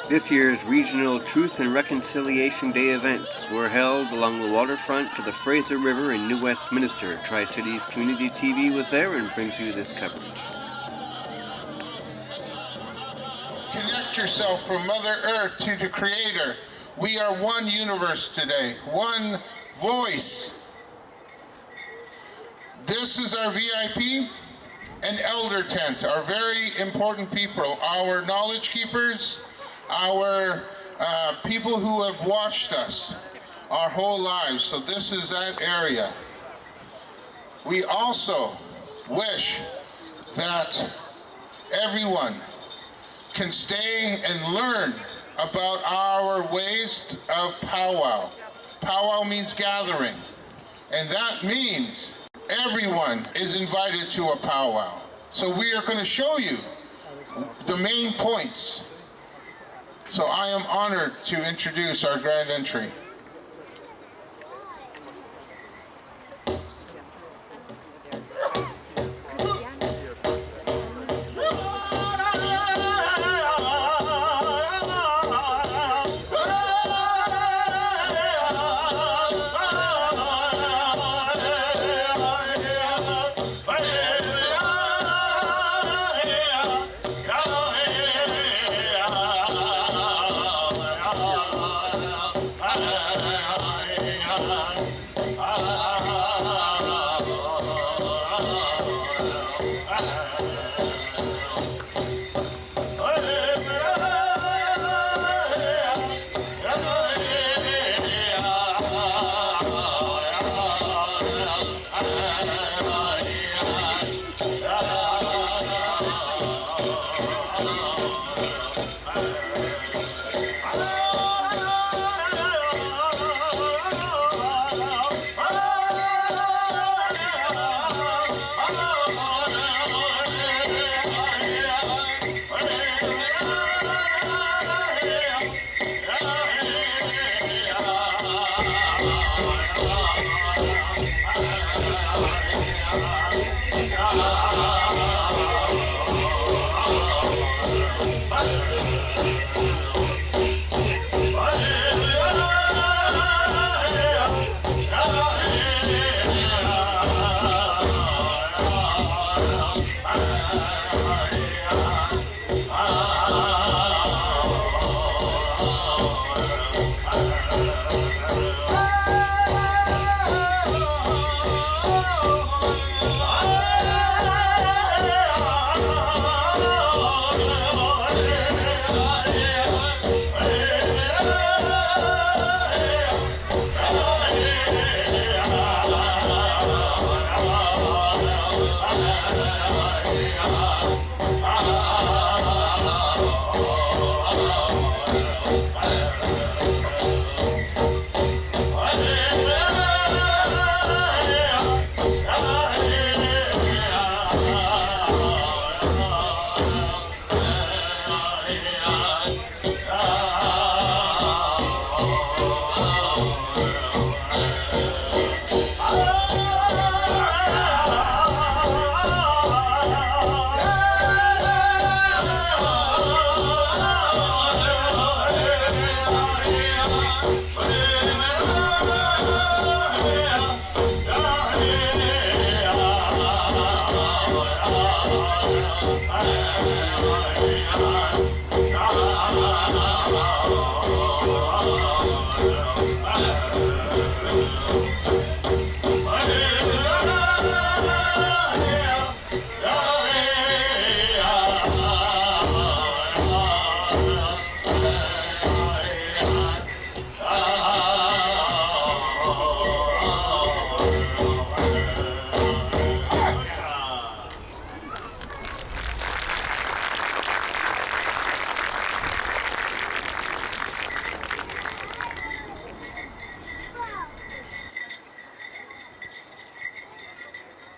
This year's regional Truth and Reconciliation Day events were held along the waterfront to the Fraser River in New Westminster. Tri-Cities Community TV was there and brings you this coverage. Connect yourself from Mother Earth to the Creator. We are one universe today, one voice. This is our VIP and elder tent, our very important people, our knowledge keepers, our people who have watched us our whole lives. So this is that area. We also wish that everyone can stay and learn about our ways of powwow. Powwow means gathering, and that means everyone is invited to a powwow. So we are going to show you the main points. So I am honored to introduce our grand entry.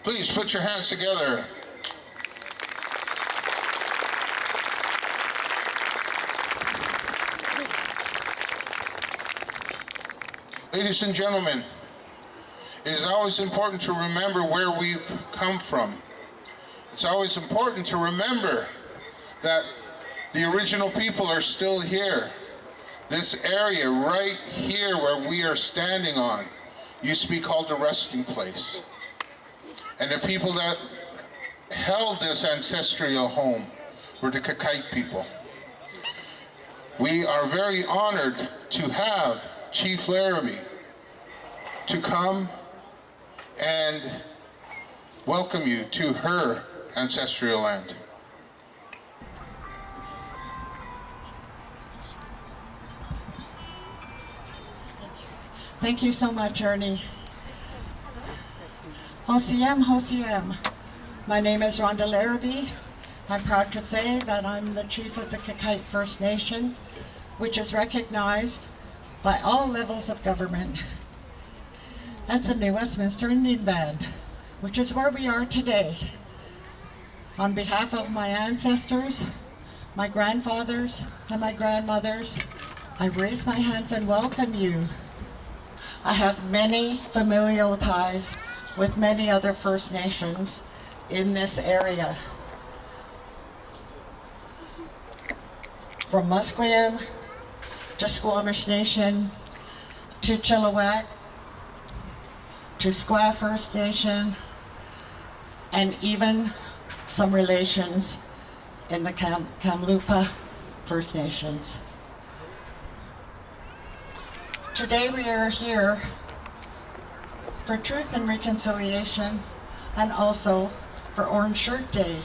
Please put your hands together. Ladies and gentlemen, it is always important to remember where we've come from. It's always important to remember that the original people are still here. This area right here where we are standing on used to be called the resting place. And the people that held this ancestral home were the Qayqayt people. We are very honored to have Chief Larrabee to come and welcome you to her ancestral land. Thank you so much, Ernie. Hosiem, Hosiem. My name is Rhonda Larrabee. I'm proud to say that I'm the chief of the Qayqayt First Nation, which is recognized by all levels of government as the new Westminster Indian Band, which is where we are today. On behalf of my ancestors, my grandfathers, and my grandmothers, I raise my hands and welcome you. I have many familial ties with many other First Nations in this area. From Musqueam to Squamish Nation to Chilliwack to Squaw First Nation, and even some relations in the Kamloops First Nations. Today we are here for Truth and Reconciliation and also for Orange Shirt Day.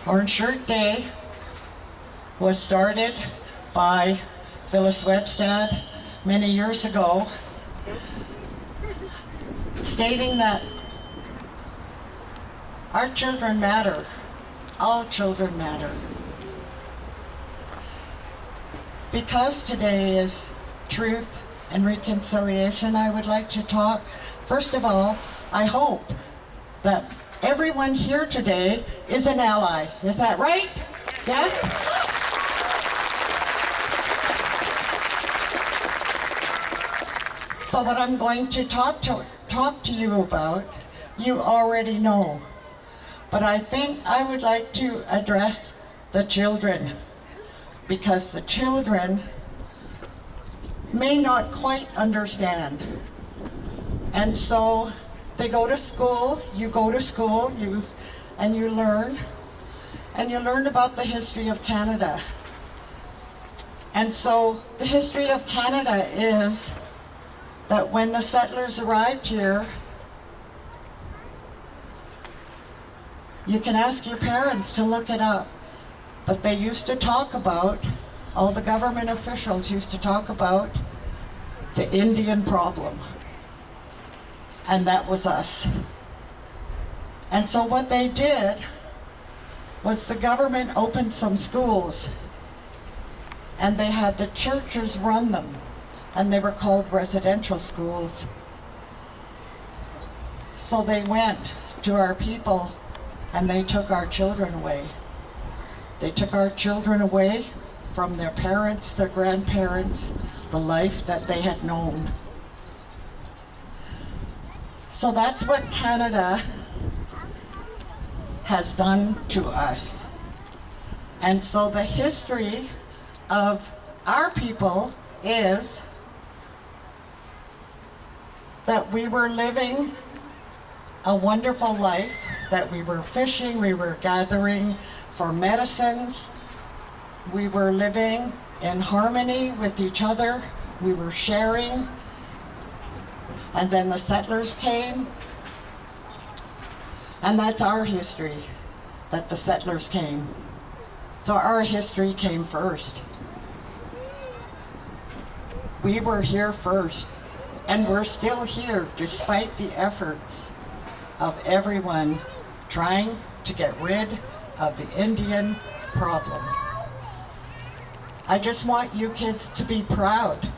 Orange Shirt Day was started by Phyllis Webstad many years ago, stating that our children matter, all children matter. Because today is Truth and Reconciliation, I would like to talk, first of all, I hope that everyone here today is an ally. Is that right? Yes? So what I'm going to talk to you about, you already know. But I think I would like to address the children, because the children may not quite understand. And so they go to school, you go to school, you learn about the history of Canada. And so the history of Canada is that when the settlers arrived here, you can ask your parents to look it up, but they used to talk about, all the government officials used to talk about the Indian problem. And that was us. And so what they did was the government opened some schools, and they had the churches run them, and they were called residential schools. So they went to our people and they took our children away. They took our children away from their parents, their grandparents, the life that they had known. So that's what Canada has done to us. And so the history of our people is that we were living a wonderful life, that we were fishing, we were gathering for medicines, we were living in harmony with each other, we were sharing, and then the settlers came, and that's our history, that the settlers came. So our history came first. We were here first, and we're still here despite the efforts of everyone trying to get rid of the Indian problem. I just want you kids to be proud.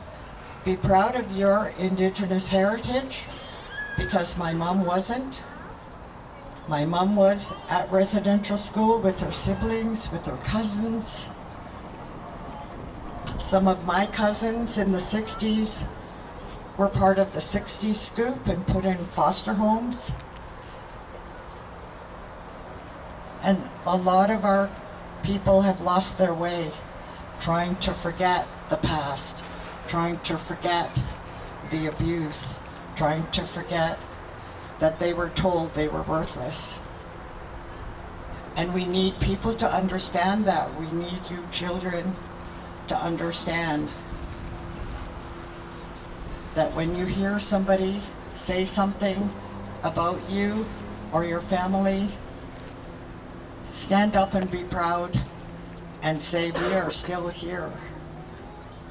Be proud of your Indigenous heritage, because my mom wasn't. My mom was at residential school with her siblings, with her cousins. Some of my cousins in the 60s were part of the 60s scoop and put in foster homes. And a lot of our people have lost their way trying to forget the past, trying to forget the abuse, trying to forget that they were told they were worthless. And we need people to understand that. We need you children to understand that when you hear somebody say something about you or your family, stand up and be proud and say, we are still here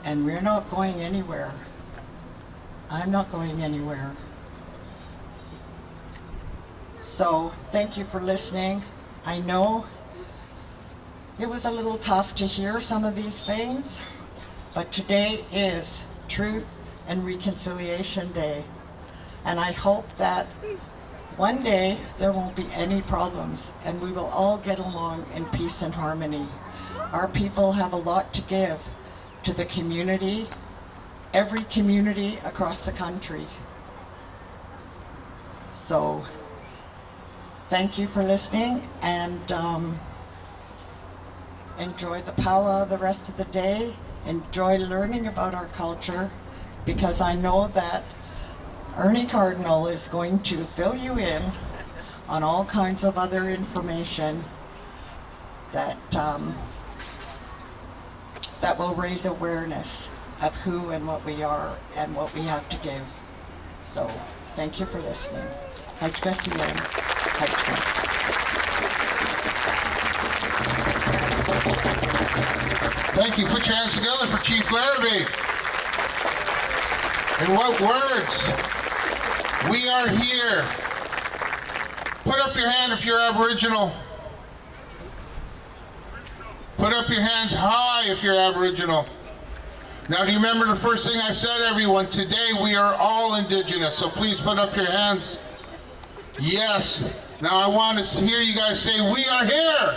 and we're not going anywhere. I'm not going anywhere. So thank you for listening. I know it was a little tough to hear some of these things, but today is Truth and Reconciliation Day. And I hope that one day there won't be any problems and we will all get along in peace and harmony. Our people have a lot to give to the community, every community across the country. So thank you for listening, and enjoy the powwow the rest of the day. Enjoy learning about our culture, because I know that Ernie Cardinal is going to fill you in on all kinds of other information that that will raise awareness of who and what we are and what we have to give. So thank you for listening. Qayqayt. Thank you. Put your hands together for Chief Larrabee. In what words? We are here. Put up your hand if you're Aboriginal. Put up your hands high if you're Aboriginal. Now, do you remember the first thing I said, everyone? Today we are all Indigenous, so please put up your hands. Yes. Now I want to hear you guys say, we are here.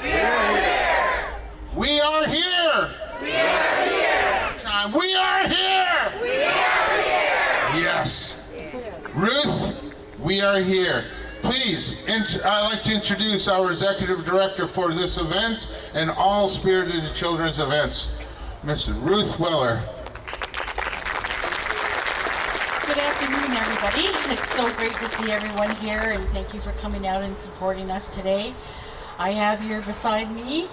We are here. We are here. We are here. Time. We are here. We are here. Yes. Ruth, we are here. Please, I'd like to introduce our Executive Director for this event and all Spirited Children's events, Miss Ruth Weller. Good afternoon, everybody. It's so great to see everyone here, and thank you for coming out and supporting us today. I have here beside me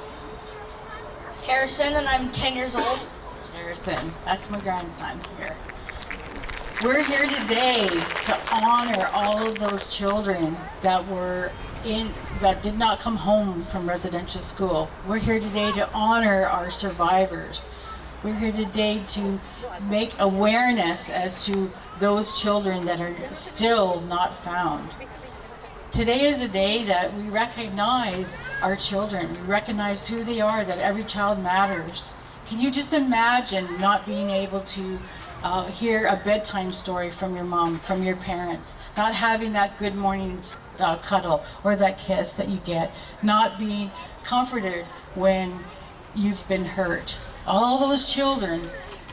Harrison, and I'm 10 years old. Harrison. That's my grandson here. We're here today to honor all of those children that did not come home from residential school. We're here today to honor our survivors. We're here today to make awareness as to those children that are still not found. Today is a day that we recognize our children. We recognize who they are, that every child matters. Can you just imagine not being able to hear a bedtime story from your mom, from your parents, not having that good morning cuddle or that kiss that you get, not being comforted when you've been hurt. All those children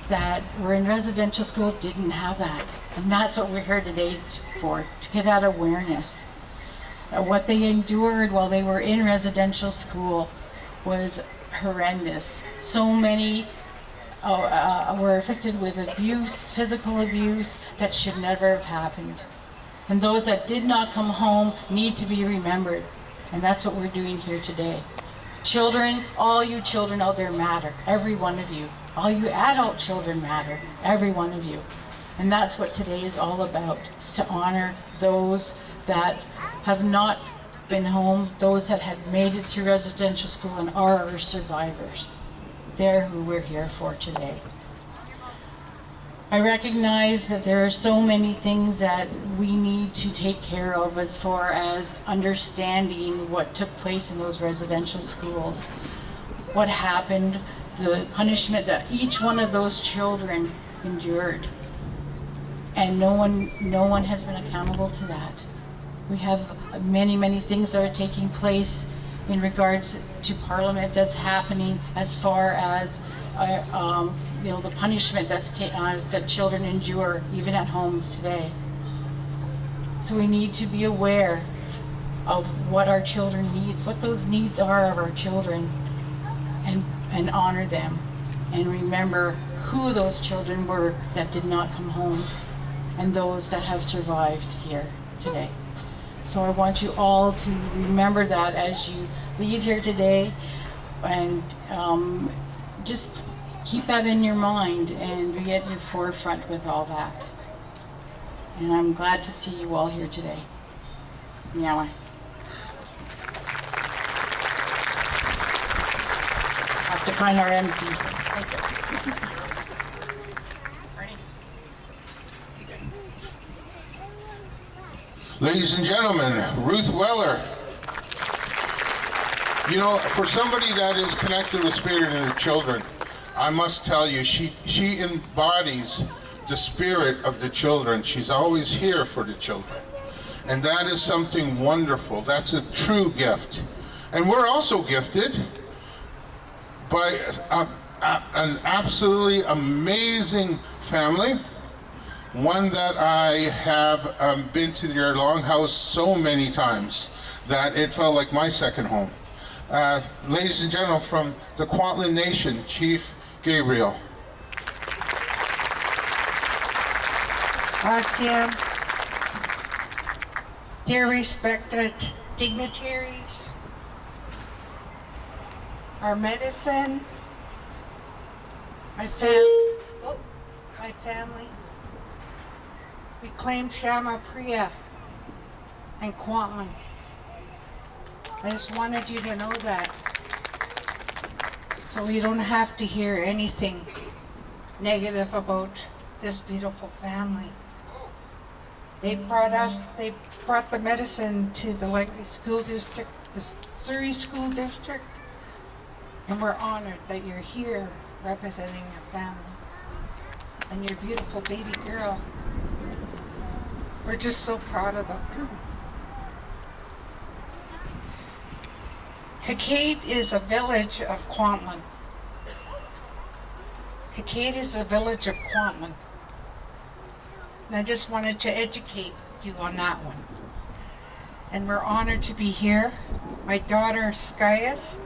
that were in residential school didn't have that. And that's what we're here today for, to get that awareness. What they endured while they were in residential school was horrendous. So many were affected with abuse, physical abuse, that should never have happened. And those that did not come home need to be remembered. And that's what we're doing here today. Children, all you children out there matter, every one of you. All you adult children matter, every one of you. And that's what today is all about, is to honor those that have not been home, those that had made it through residential school and are our survivors. They're who we're here for today. I recognize that there are so many things that we need to take care of as far as understanding what took place in those residential schools, what happened, the punishment that each one of those children endured. And no one has been accountable to that. We have many, many things that are taking place in regards to Parliament that's happening as far as the punishment that children endure, even at homes today. So we need to be aware of what our children needs, what those needs are of our children, and honor them, and remember who those children were that did not come home, and those that have survived here today. So I want you all to remember that as you leave here today, and just keep that in your mind and be at your forefront with all that. And I'm glad to see you all here today. Meow. Have to find our MC. Ladies and gentlemen, Ruth Weller. You know, for somebody that is connected with Spirit and her children, I must tell you, she embodies the spirit of the children. She's always here for the children. And that is something wonderful. That's a true gift. And we're also gifted by an absolutely amazing family. One that I have been to their longhouse so many times that it felt like my second home. Ladies and gentlemen, from the Qayquayt Nation, Chief Gabriel. Awesome. Dear respected dignitaries, our medicine, my family, we claim Shama Priya and Qayqayt. I just wanted you to know that, so we don't have to hear anything negative about this beautiful family. They brought the medicine to the Langley School District, the Surrey School District, and we're honored that you're here representing your family and your beautiful baby girl. We're just so proud of them. Qayqayt is a village of Qayqayt. Qayqayt is a village of Qayqayt. And I just wanted to educate you on that one. And we're honored to be here. My daughter, Skyas,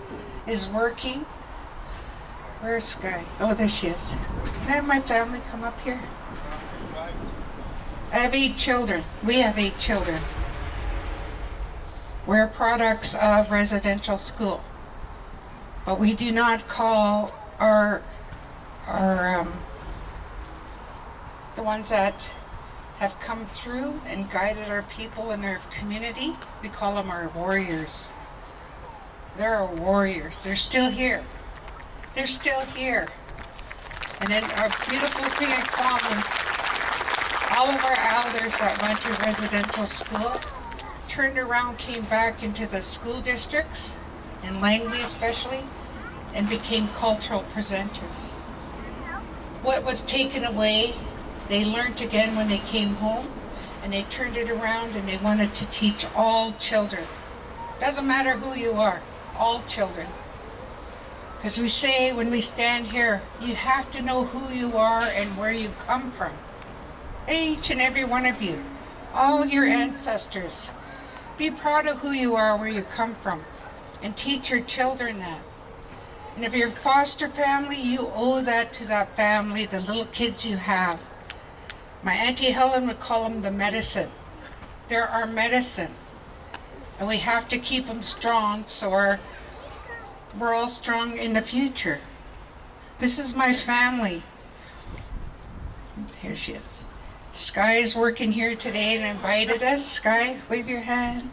is working. Where's Sky? Oh, there she is. Can I have my family come up here? I have 8 children. We have 8 children. We're products of residential school. But we do not call our the ones that have come through and guided our people in our community, we call them our warriors. They're our warriors. They're still here. They're still here. And then our beautiful thing in common, all of our elders that went to residential school turned around, came back into the school districts, in Langley especially, and became cultural presenters. What was taken away, they learned again when they came home, and they turned it around and they wanted to teach all children. Doesn't matter who you are, all children. Because we say when we stand here, you have to know who you are and where you come from. Each and every one of you, all your ancestors. Be proud of who you are, where you come from, and teach your children that. And if you're a foster family, you owe that to that family, the little kids you have. My Auntie Helen would call them the medicine. They're our medicine. And we have to keep them strong so we're all strong in the future. This is my family. Here she is. Sky is working here today and invited us. Sky, wave your hand.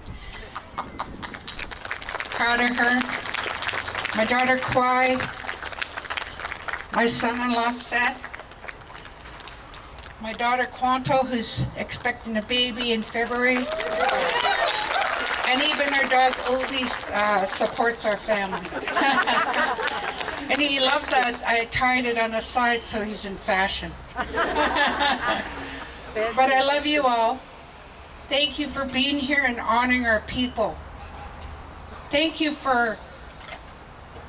Proud of her. My daughter Kwai. My son-in-law Seth. My daughter Quanto, who's expecting a baby in February. And even our dog Oldie supports our family. And he loves that I tied it on the side so he's in fashion. But I love you all. Thank you for being here and honoring our people. Thank you for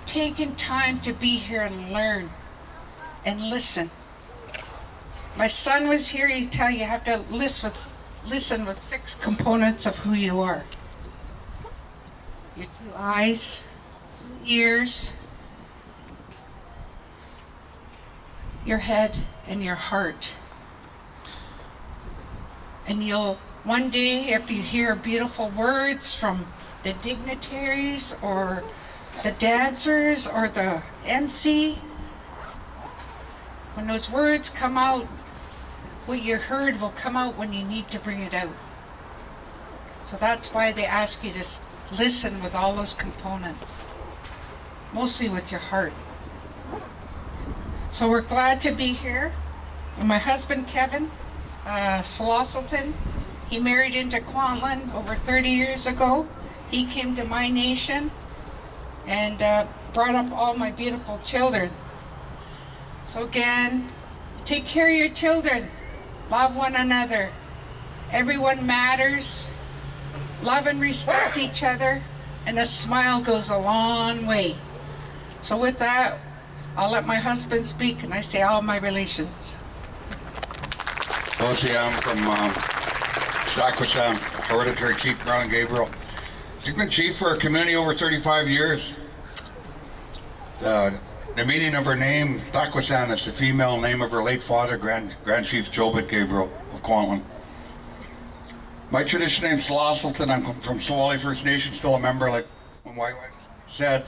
taking time to be here and learn. and listen. My son was here, he'd tell you have to listen with 6 components of who you are. Your 2 eyes, ears, your head, and your heart. And you'll, one day, if you hear beautiful words from the dignitaries or the dancers or the MC, when those words come out, what you heard will come out when you need to bring it out. So that's why they ask you to listen with all those components, mostly with your heart. So we're glad to be here. And my husband, Kevin Slosselton, he married into Kwantlen over 30 years ago. He came to my nation and brought up all my beautiful children. So again, take care of your children. Love one another. Everyone matters. Love and respect each other. And a smile goes a long way. So with that, I'll let my husband speak, and I say all my relations. I'm from Qayqayt, hereditary chief Brown Gabriel. She's been chief for our community over 35 years. The meaning of her name, Qayqayt, is the female name of her late father, Grand Chief Jobit Gabriel of Kwantlen. My tradition name's Slosselton. I'm from Swally First Nation, still a member, like my wife said.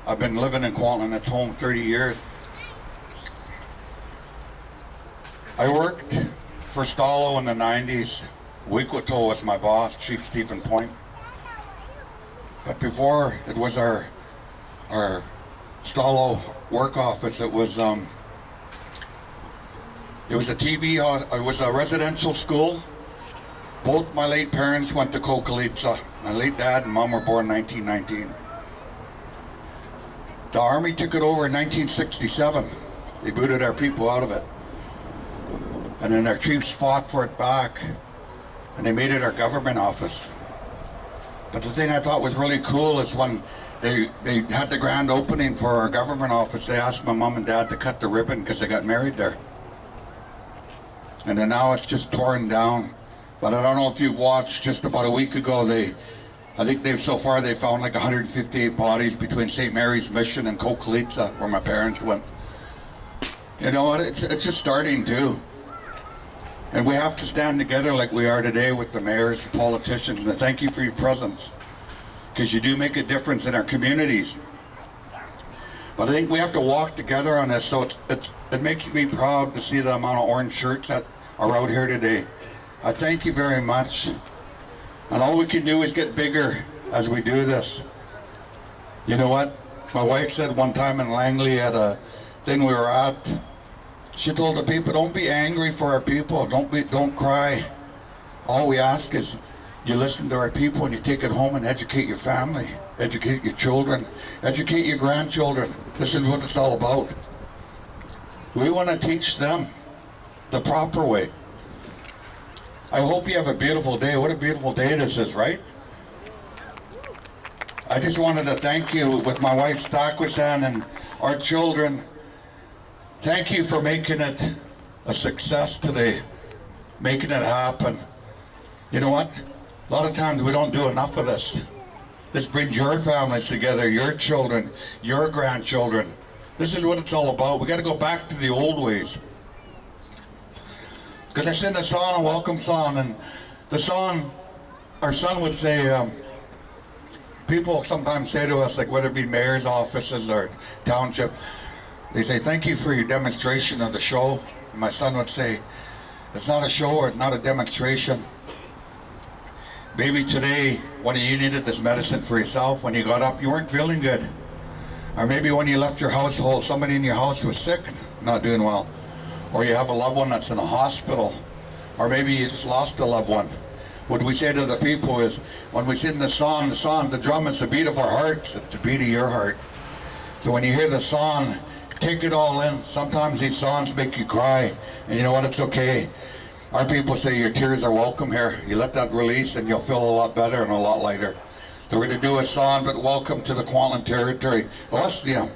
I've been living in Kwantlen at home 30 years. I worked for Stallo in the 90s. Wikoto was my boss, Chief Stephen Point. But before it was our Stallo work office, it was a residential school. Both my late parents went to Qayqayt. My late dad and mom were born in 1919. The army took it over in 1967. They booted our people out of it. And then our chiefs fought for it back, and they made it our government office. But the thing I thought was really cool is when they had the grand opening for our government office, they asked my mom and dad to cut the ribbon because they got married there. And then now it's just torn down. But I don't know if you've watched, just about a week ago, I think so far they found like 158 bodies between St. Mary's Mission and Qayqayt, where my parents went. You know what, it's just starting too. And we have to stand together like we are today with the mayors, the politicians, and thank you for your presence, because you do make a difference in our communities. But I think we have to walk together on this, so it makes me proud to see the amount of orange shirts that are out here today. I thank you very much. And all we can do is get bigger as we do this. You know what? My wife said one time in Langley at a thing we were at, she told the people, don't be angry for our people, don't cry. All we ask is you listen to our people and you take it home and educate your family, educate your children, educate your grandchildren. This is what it's all about. We want to teach them the proper way. I hope you have a beautiful day. What a beautiful day this is, right? I just wanted to thank you with my wife Qayqayt and our children. Thank you for making it a success today, making it happen. You know what? A lot of times we don't do enough of this. This brings your families together, your children, your grandchildren. This is what it's all about. We got to go back to the old ways. Because I sing a song, a welcome song, and the song, our son would say, people sometimes say to us, like whether it be mayor's offices or township, they say, thank you for your demonstration of the show. And my son would say, it's not a show or it's not a demonstration. Maybe today, when you needed this medicine for yourself, when you got up, you weren't feeling good. Or maybe when you left your household, somebody in your house was sick, not doing well. Or you have a loved one that's in a hospital. Or maybe you just lost a loved one. What we say to the people is, when we sing the song, the drum is the beat of our hearts, it's the beat of your heart. So when you hear the song, take it all in. Sometimes these songs make you cry, and you know what, it's okay. Our people say your tears are welcome here. You let that release and you'll feel a lot better and a lot lighter. So we're going to do a song, but welcome to the Kwantlen territory. Ostium.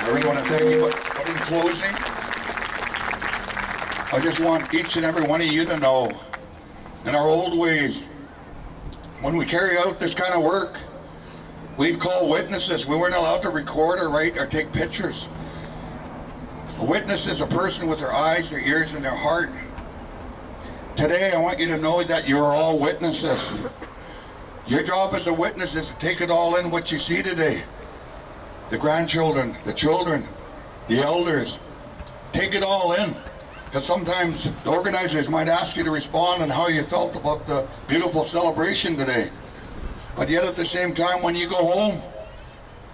I really want to thank you, but in closing, I just want each and every one of you to know, in our old ways, when we carry out this kind of work, we'd call witnesses. We weren't allowed to record or write or take pictures. A witness is a person with their eyes, their ears, and their heart. Today, I want you to know that you're all witnesses. Your job as a witness is to take it all in what you see today. The grandchildren, the children, the elders. Take it all in. Because sometimes the organizers might ask you to respond on how you felt about the beautiful celebration today. But yet at the same time, when you go home,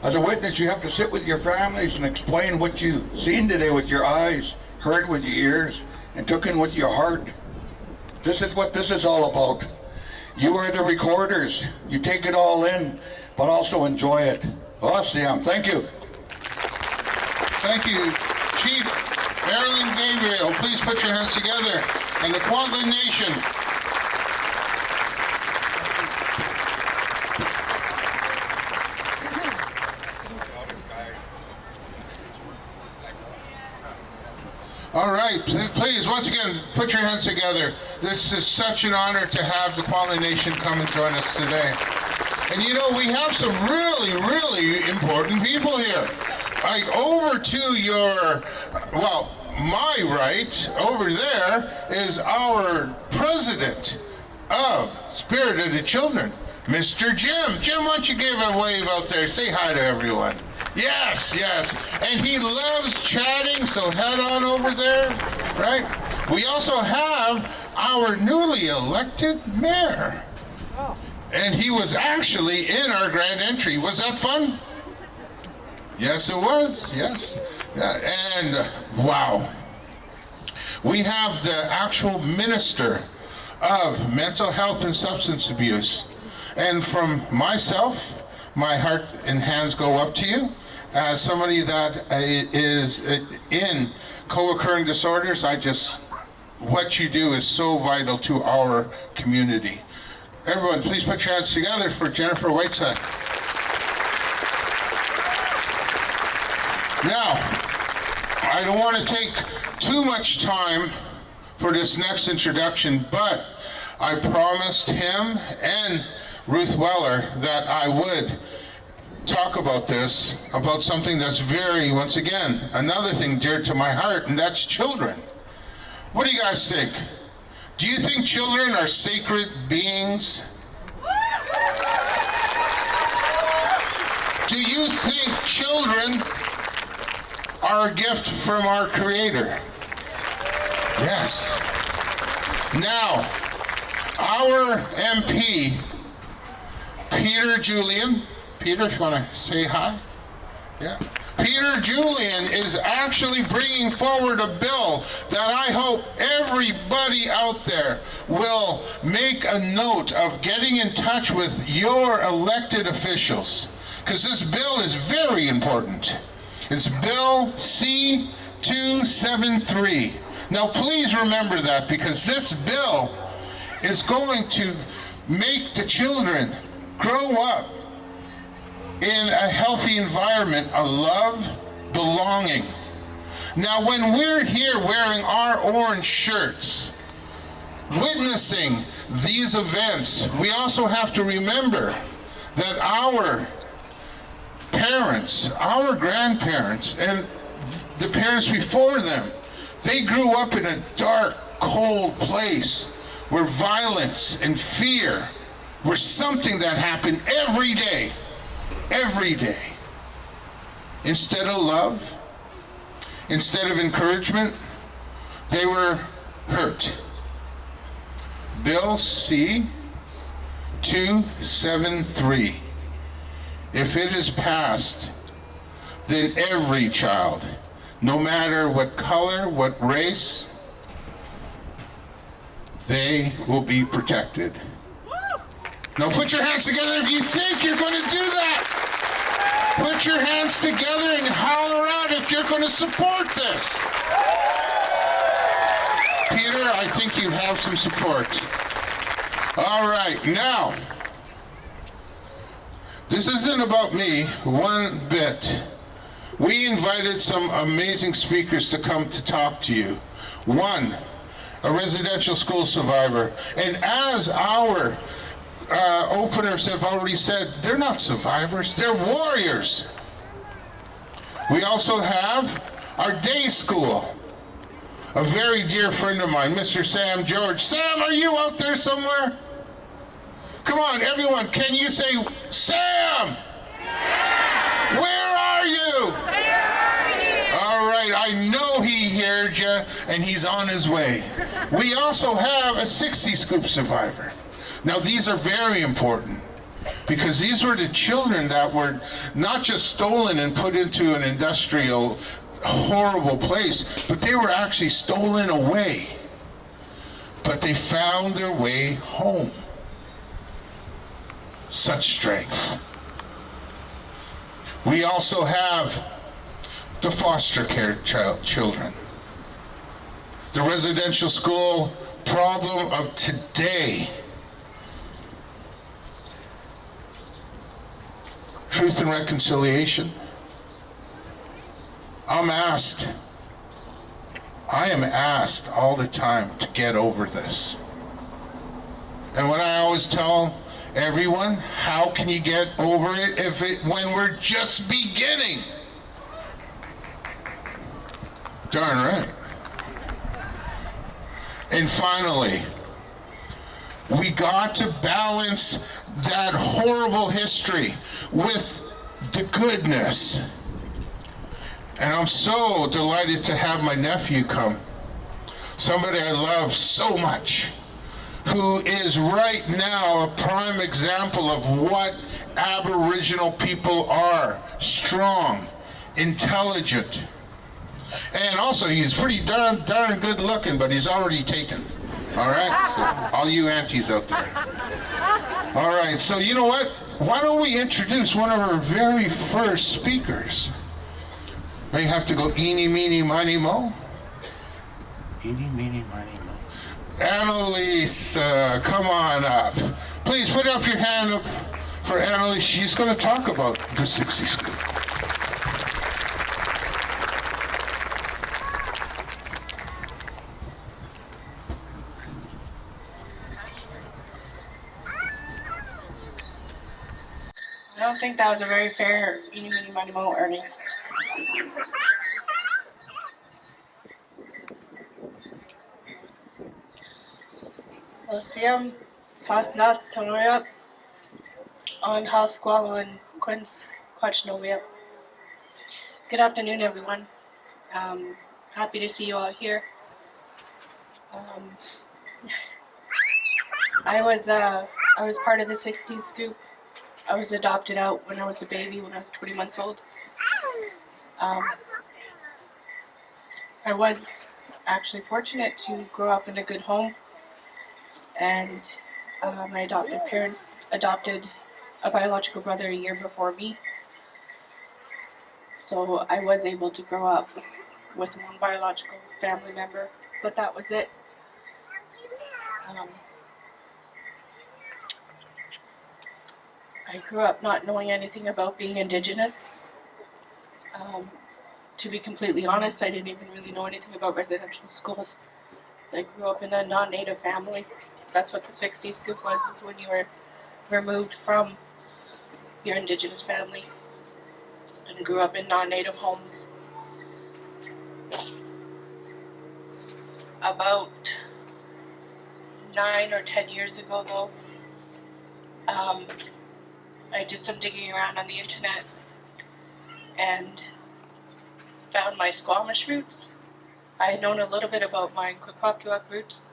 as a witness, you have to sit with your families and explain what you've seen today with your eyes, heard with your ears, and took in with your heart. This is what this is all about. You are the recorders. You take it all in, but also enjoy it. Awesome. Thank you. Thank you, Chief Marilyn Gabriel. Please put your hands together. And the Qayqayt Nation. All right, please, once again, put your hands together. This is such an honor to have the Qayqayt Nation come and join us today. And you know, we have some really, really important people here. Like over to your, well, my right, over there, is our president of Spirit of the Children, Mr. Jim. Jim, why don't you give a wave out there? Say hi to everyone. Yes, yes. And he loves chatting, so head on over there, right? We also have our newly elected mayor. And he was actually in our grand entry. Was that fun? Yes, it was. Yes. Yeah. And wow. We have the actual minister of mental health and substance abuse. And from myself, my heart and hands go up to you. As somebody that is in co-occurring disorders, what you do is so vital to our community. Everyone, please put your hands together for Jennifer Whiteside. Now, I don't want to take too much time for this next introduction, but I promised him and Ruth Weller that I would talk about this, about something that's very, once again, another thing dear to my heart, and that's children. What do you guys think? Do you think children are sacred beings? Do you think children are a gift from our Creator? Yes. Now, our MP, Peter Julian. Peter, if you want to say hi? Yeah. Peter Julian is actually bringing forward a bill that I hope everybody out there will make a note of getting in touch with your elected officials, because this bill is very important. It's Bill C-273. Now please remember that, because this bill is going to make the children grow up in a healthy environment of love, belonging. Now, when we're here wearing our orange shirts, witnessing these events, we also have to remember that our parents, our grandparents, and the parents before them, they grew up in a dark, cold place where violence and fear were something that happened every day. every day. Instead of love, instead of encouragement, they were hurt. Bill C-273. If it is passed, then every child, no matter what color, what race, they will be protected. Now put your hands together if you think you're going to do that. Put your hands together and holler out if you're going to support this. Peter, I think you have some support. All right, now, this isn't about me one bit. We invited some amazing speakers to come to talk to you. One, a residential school survivor. And as our openers have already said, they're not survivors, they're warriors. We also have our day school. A very dear friend of mine, Mr. Sam George. Sam, are you out there somewhere? Come on, everyone, can you say, Sam? Sam! Where are you? Where are you? All right, I know he heard you, and he's on his way. We also have a 60 scoop survivor. Now, these are very important, because these were the children that were not just stolen and put into an industrial, horrible place, but they were actually stolen away. But they found their way home. Such strength. We also have the foster care children. The residential school problem of today. Truth and reconciliation. I am asked all the time to get over this. And what I always tell everyone, how can you get over it when we're just beginning? Darn right. And finally, we got to balance that horrible history with the goodness. And I'm so delighted to have my nephew come. Somebody I love so much, who is right now a prime example of what Aboriginal people are. Strong, intelligent. And also, he's pretty darn good looking, but he's already taken. All right? So, all you aunties out there. All right, so you know what? Why don't we introduce one of our very first speakers? May have to go eeny, meeny, miny, mo. Eeny, meeny, miny, mo. Annalise, come on up. Please put up your hand up for Annalise. She's going to talk about the 60 scoop. I don't think that was a very fair eeny, meeny, miny, mo, Ernie. Lucium Pathnat Tanoyap on House Squallow and Quince Quachnovia. Good afternoon, everyone. Happy to see you all here. I was part of the 60s scoop. I was adopted out when I was a baby, when I was 20 months old. I was actually fortunate to grow up in a good home, and my adopted parents adopted a biological brother a year before me, so I was able to grow up with one biological family member, but that was it. I grew up not knowing anything about being Indigenous. To be completely honest, I didn't even really know anything about residential schools. So I grew up in a non-native family. That's what the 60s scoop was, is when you were removed from your Indigenous family and grew up in non-native homes. About 9 or 10 years ago, though, I did some digging around on the internet and found my Squamish roots. I had known a little bit about my Qayqayt roots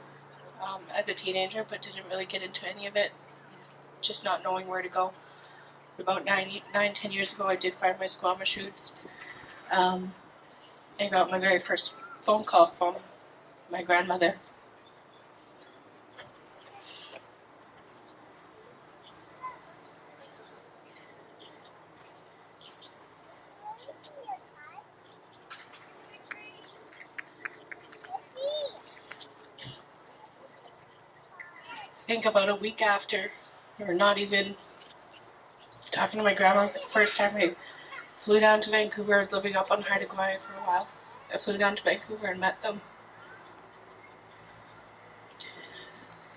as a teenager, but didn't really get into any of it, just not knowing where to go. About 10 years ago, I did find my Squamish roots, and got my very first phone call from my grandmother. I think about a week after, or not even, talking to my grandma for the first time, I flew down to Vancouver. I was living up on Qayqayt for a while. I flew down to Vancouver and met them.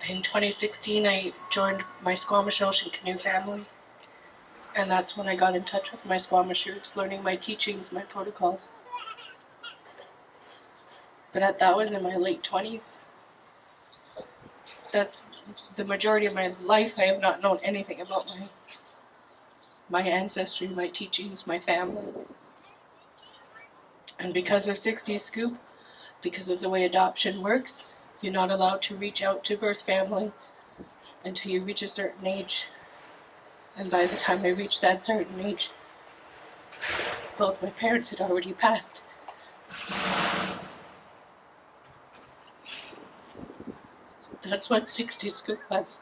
In 2016, I joined my Squamish Ocean Canoe family, and that's when I got in touch with my Squamish roots, learning my teachings, my protocols. But that was in my late 20s. That's the majority of my life. I have not known anything about my ancestry, my teachings, my family. And because of 60 Scoop, because of the way adoption works, you're not allowed to reach out to birth family until you reach a certain age. And by the time I reached that certain age, both my parents had already passed. That's what 60 Scoop was.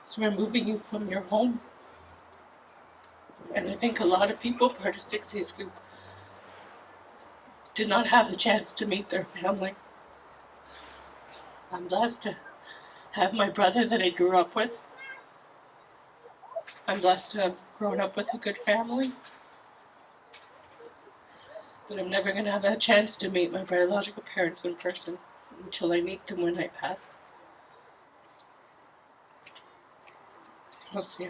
So we're moving you from your home. And I think a lot of people part of 60 Scoop did not have the chance to meet their family. I'm blessed to have my brother that I grew up with. I'm blessed to have grown up with a good family. But I'm never going to have that chance to meet my biological parents in person until I meet them when I pass. We'll see.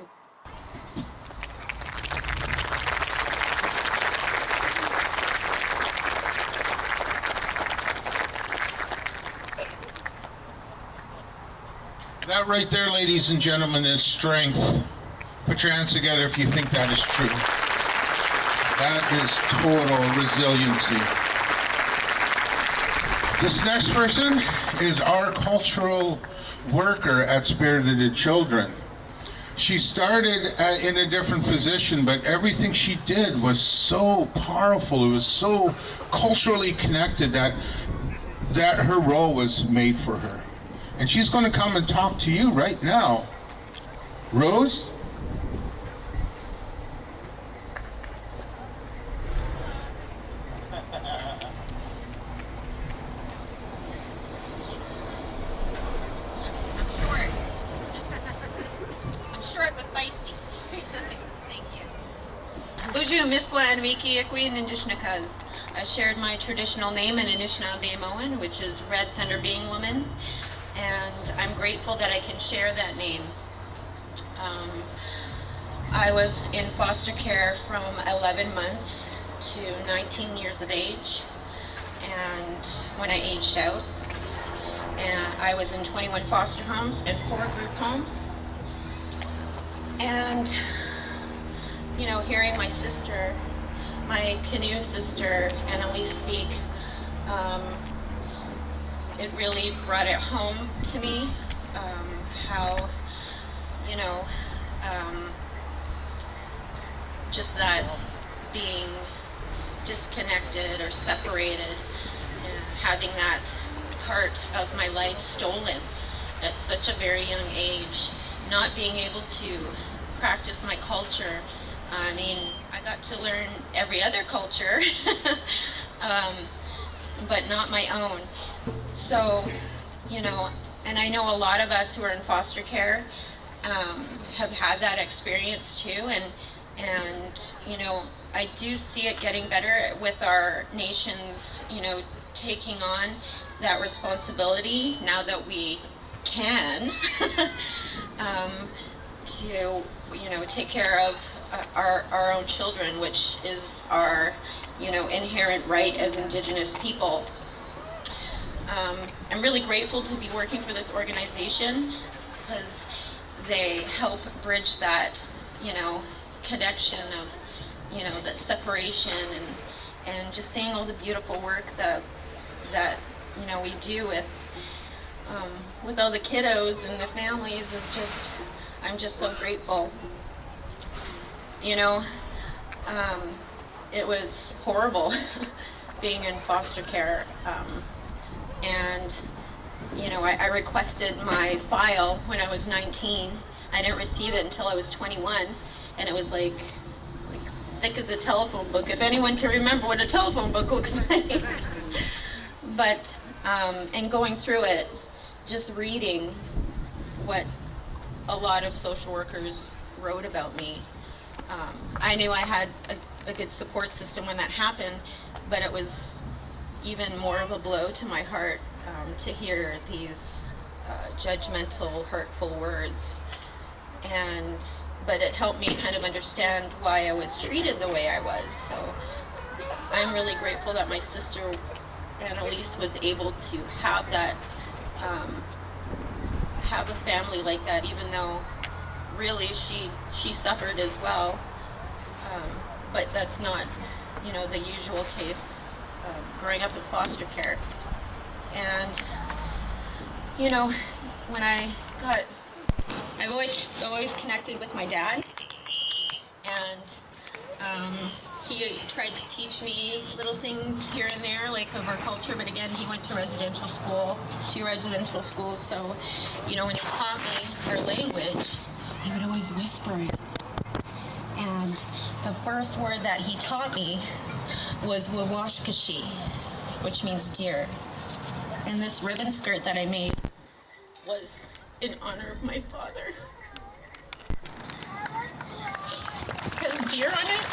That right there, ladies and gentlemen, is strength. Put your hands together if you think that is true. That is total resiliency. This next person is our cultural worker at Spirited Children. She started in a different position, but everything she did was so powerful. It was so culturally connected that her role was made for her. And she's going to come and talk to you right now. Rose? I shared my traditional name in Anishinaabe-Moan, which is Red Thunder Being Woman, and I'm grateful that I can share that name. I was in foster care from 11 months to 19 years of age, and when I aged out, and I was in 21 foster homes and 4 group homes, and you know, hearing my sister, my canoe sister, Annalise speak, it really brought it home to me, how, you know, just that being disconnected or separated, and having that part of my life stolen at such a very young age, not being able to practice my culture. I mean, I got to learn every other culture, but not my own. So, you know, and I know a lot of us who are in foster care have had that experience too, and you know, I do see it getting better with our nations, you know, taking on that responsibility now that we can to, you know, take care of our own children, which is our, you know, inherent right as Indigenous people. I'm really grateful to be working for this organization because they help bridge that, you know, connection of, you know, the separation and just seeing all the beautiful work that you know we do with all the kiddos and the families is just, I'm just so grateful. You know, it was horrible being in foster care, and you know, I requested my file when I was 19. I didn't receive it until I was 21, and it was like thick as a telephone book, if anyone can remember what a telephone book looks like. But, and going through it, just reading what a lot of social workers wrote about me, I knew I had a good support system when that happened, but it was even more of a blow to my heart to hear these judgmental, hurtful words. But it helped me kind of understand why I was treated the way I was. So I'm really grateful that my sister Annalise was able to have that, have a family like that, even though really she suffered as well. But that's not, you know, the usual case growing up in foster care. And, you know, when I've always connected with my dad, and he tried to teach me little things here and there, like of our culture, but again, he went to two residential schools, so, you know, when he taught me our language, he would always whisper it. And the first word that he taught me was Wawashkashi, which means deer. And this ribbon skirt that I made was in honor of my father. Because deer on it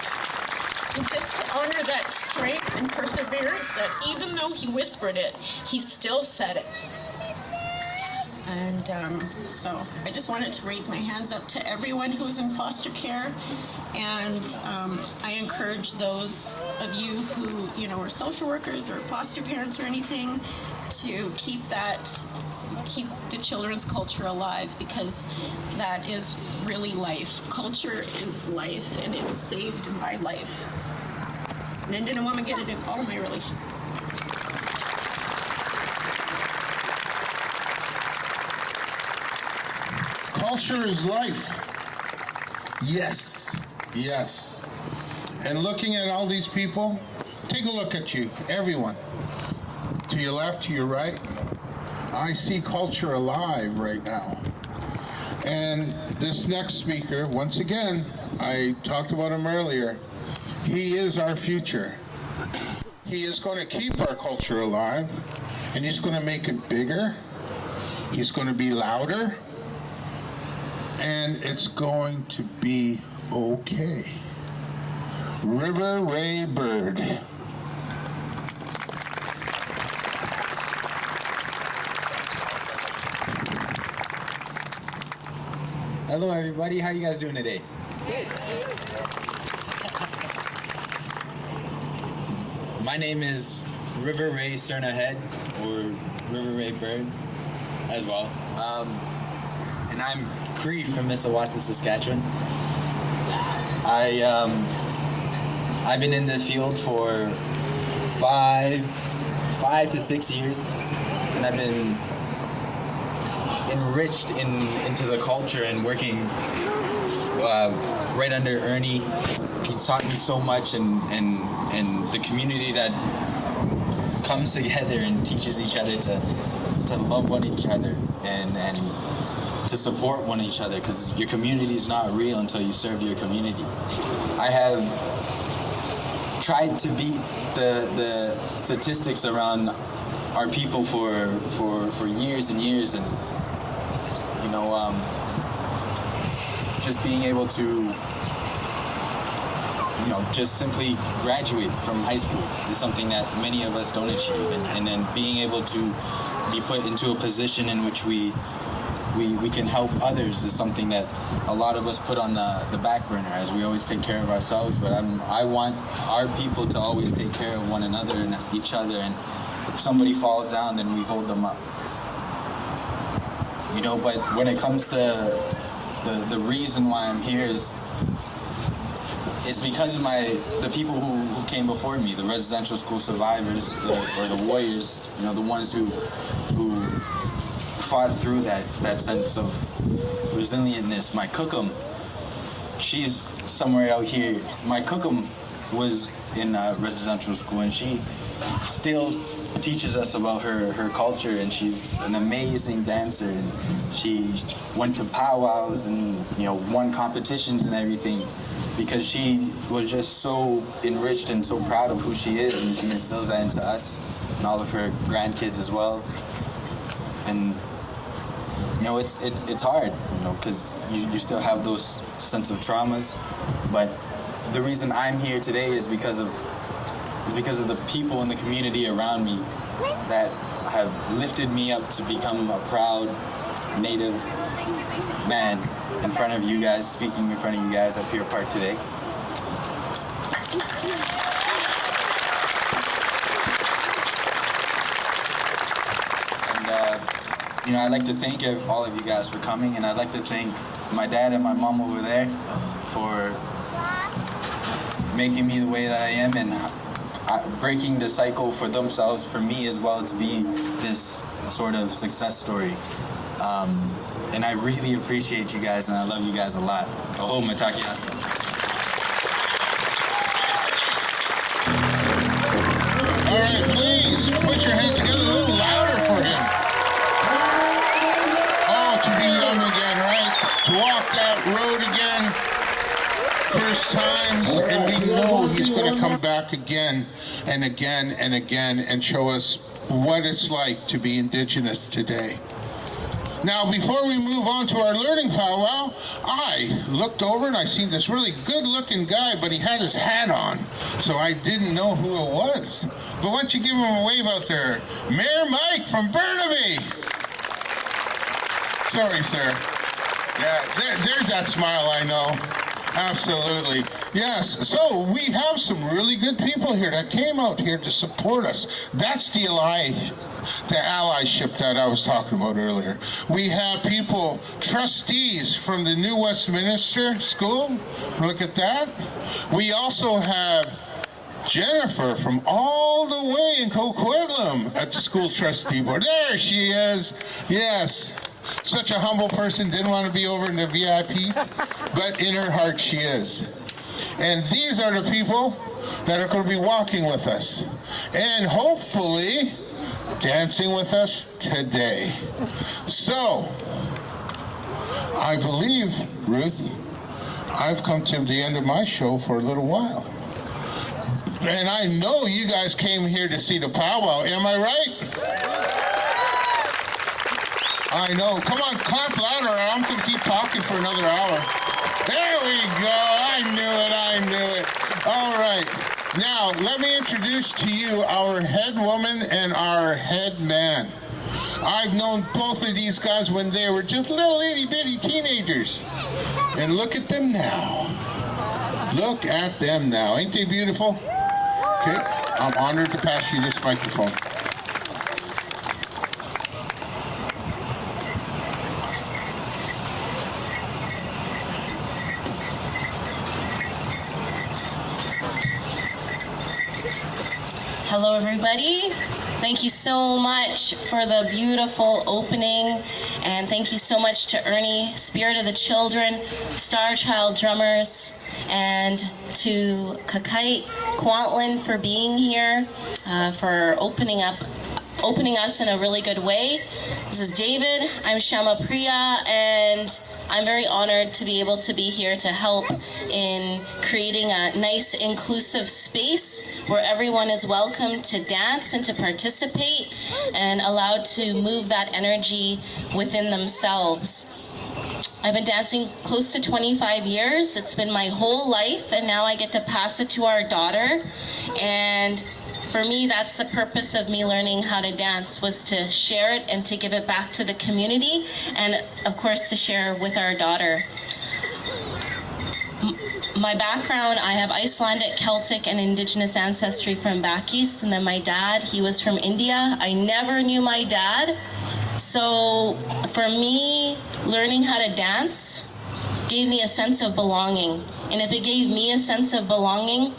is just to honor that strength and perseverance that even though he whispered it, he still said it. And so I just wanted to raise my hands up to everyone who is in foster care, and I encourage those of you who, you know, are social workers or foster parents or anything to keep the children's culture alive, because that is really life. Culture is life, and it saved my life. And I didn't want to get it in all my relations. Culture is life. Yes, yes. And looking at all these people, take a look at you, everyone. To your left, to your right. I see culture alive right now. And this next speaker, once again, I talked about him earlier, he is our future. He is going to keep our culture alive, and he's going to make it bigger. He's going to be louder. And it's going to be okay. River Ray Bird. Hello everybody, how you guys doing today? My name is River Ray Cernahead, or River Ray Bird as well. And I'm Cree from Mississauga, Saskatchewan. I've been in the field for five to 6 years, and I've been enriched into the culture and working right under Ernie. He's taught me so much, and the community that comes together and teaches each other to love one each other and to support one each other, because your community is not real until you serve your community. I have tried to beat the statistics around our people for years and years, and you know, just being able to, you know, just simply graduate from high school is something that many of us don't achieve, and then being able to be put into a position in which we can help others is something that a lot of us put on the back burner, as we always take care of ourselves. But I want our people to always take care of one another and each other, and if somebody falls down, then we hold them up. You know, but when it comes to the reason why I'm here is it's because of the people who came before me, the residential school survivors, or the warriors, you know, the ones who fought through that sense of resilientness. My cookum, she's somewhere out here. My cookum was in residential school, and she still teaches us about her culture, and she's an amazing dancer, and she went to Pow Wows and, you know, won competitions and everything because she was just so enriched and so proud of who she is, and she instills that into us and all of her grandkids as well. And you know, it's hard, you know, because you still have those sense of traumas, but the reason I'm here today is because of the people in the community around me that have lifted me up to become a proud Native man in front of you guys, speaking in front of you guys at Pier Park today. And you know, I'd like to thank all of you guys for coming, and I'd like to thank my dad and my mom over there for making me the way that I am, and breaking the cycle for themselves, for me as well, to be this sort of success story. And I really appreciate you guys, and I love you guys a lot. Aho matakiasa. All right, please put your hands together a little louder for him. Oh, to be young again, right? To walk that road again. First times, and we know he's going to come back again and again and again and show us what it's like to be Indigenous today. Now, before we move on to our learning powwow, I looked over and I seen this really good-looking guy, but he had his hat on, so I didn't know who it was. But why don't you give him a wave out there? Mayor Mike from Burnaby. Sorry, sir. Yeah, there's that smile, I know. Absolutely. Yes, so we have some really good people here that came out here to support us. That's the allyship that I was talking about earlier. We have people, trustees from the new Westminster School. Look at that. We also have Jennifer from all the way in Coquitlam at the school trustee board. There she is. Yes. Such a humble person, didn't want to be over in the VIP, but in her heart she is. And these are the people that are going to be walking with us and hopefully dancing with us today. So, I believe, Ruth, I've come to the end of my show for a little while. And I know you guys came here to see the powwow, am I right? I know. Come on, clap louder, or I'm going to keep talking for another hour. There we go. I knew it. All right. Now, let me introduce to you our head woman and our head man. I've known both of these guys when they were just little itty-bitty teenagers. And look at them now. Look at them now. Ain't they beautiful? Okay. I'm honored to pass you this microphone. Hello everybody. Thank you so much for the beautiful opening, and thank you so much to Ernie, Spirit of the Children, Star Child Drummers, and to Qayqayt Kwantlen for being here, for opening us in a really good way. This is David, I'm Shama Priya, and I'm very honored to be able to be here to help in creating a nice inclusive space where everyone is welcome to dance and to participate and allowed to move that energy within themselves. I've been dancing close to 25 years. It's been my whole life, and now I get to pass it to our daughter. And for me, that's the purpose of me learning how to dance, was to share it and to give it back to the community, and of course to share with our daughter. My background, I have Icelandic, Celtic, and Indigenous ancestry from back east, and then my dad, he was from India. I never knew my dad. So for me, learning how to dance gave me a sense of belonging. And if it gave me a sense of belonging,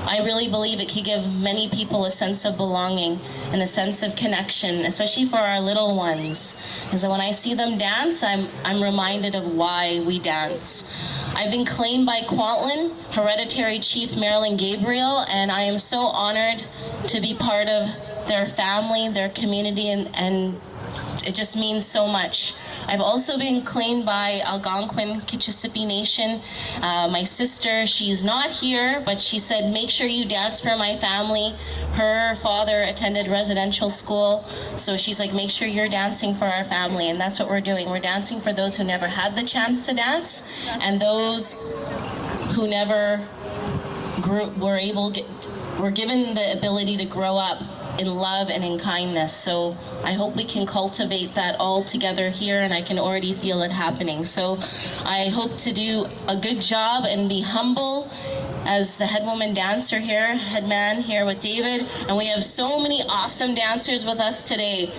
I really believe it could give many people a sense of belonging and a sense of connection, especially for our little ones. Because when I see them dance, I'm reminded of why we dance. I've been claimed by Kwantlen, Hereditary Chief Marilyn Gabriel, and I am so honored to be part of their family, their community, and it just means so much. I've also been claimed by Algonquin Qayqayt Nation. My sister, she's not here, but she said, make sure you dance for my family. Her father attended residential school, so she's like, make sure you're dancing for our family, and that's what we're doing. We're dancing for those who never had the chance to dance, and those who never were given the ability to grow up in love and in kindness. So I hope we can cultivate that all together here, and I can already feel it happening. So I hope to do a good job and be humble as the head woman dancer here, head man here with David, and we have so many awesome dancers with us today.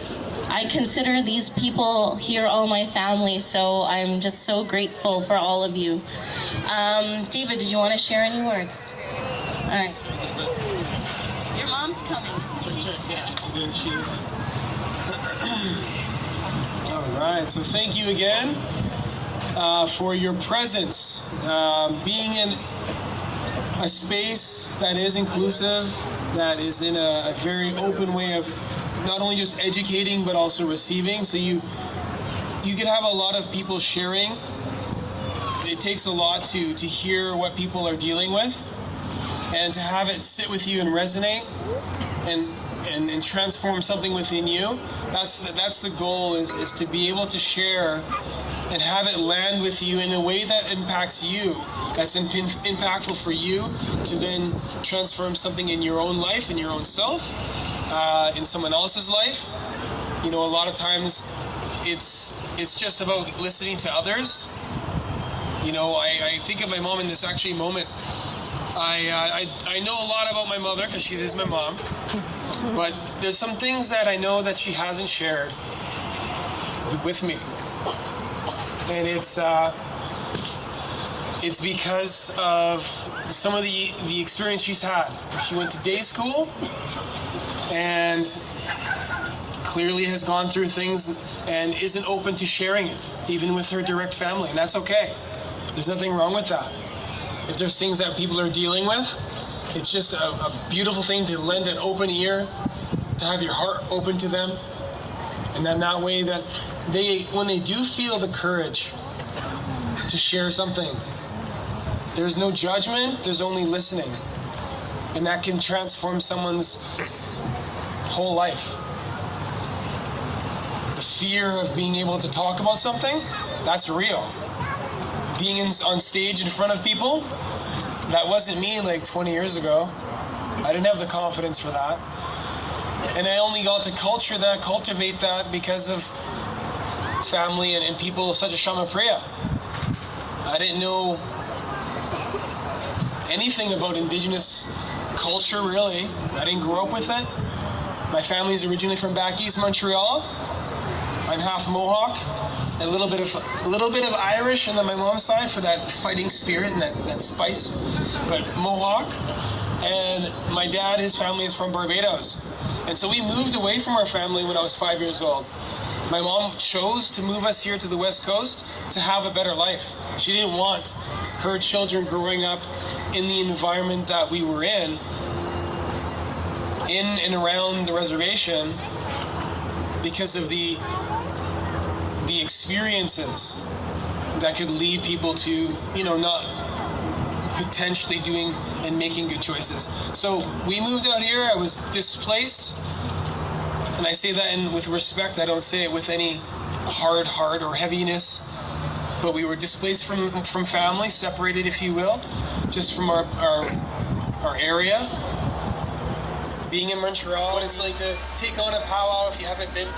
I consider these people here all my family, so I'm just so grateful for all of you. David, did you want to share any words? All right. Your mom's coming. Yeah, there she is. All right, so thank you again for your presence, being in a space that is inclusive, that is in a very open way of not only just educating but also receiving. So you could have a lot of people sharing. It takes a lot to hear what people are dealing with, and to have it sit with you and resonate and transform something within you. That's the goal, is to be able to share and have it land with you in a way that impacts you, that's impactful for you, to then transform something in your own life, in your own self, in someone else's life. You know, a lot of times it's just about listening to others. You know, I think of my mom in this actually moment. I know a lot about my mother because she is my mom, but there's some things that I know that she hasn't shared with me, and it's because of some of the experience she's had. She went to day school and clearly has gone through things and isn't open to sharing it, even with her direct family, and that's okay. There's nothing wrong with that. If there's things that people are dealing with, it's just a beautiful thing to lend an open ear, to have your heart open to them. And then that way that when they do feel the courage to share something, there's no judgment, there's only listening. And that can transform someone's whole life. The fear of being able to talk about something, that's real. Being on stage in front of people, that wasn't me like 20 years ago. I didn't have the confidence for that. And I only got to cultivate that because of family and people such as Shama Priya. I didn't know anything about Indigenous culture, really. I didn't grow up with it. My family's originally from back east Montreal. I'm half Mohawk. A little bit of Irish on my mom's side for that fighting spirit and that spice, but Mohawk. And my dad, his family is from Barbados, and so we moved away from our family when I was 5 years old. My mom chose to move us here to the West Coast to have a better life. She didn't want her children growing up in the environment that we were in and around the reservation because of the experiences that could lead people to, not potentially doing and making good choices. So we moved out here. I was displaced, and I say that with respect. I don't say it with any hard heart or heaviness, but we were displaced from family, separated, if you will, just from our area. Being in Montreal, what it's like to take on a powwow if you haven't been,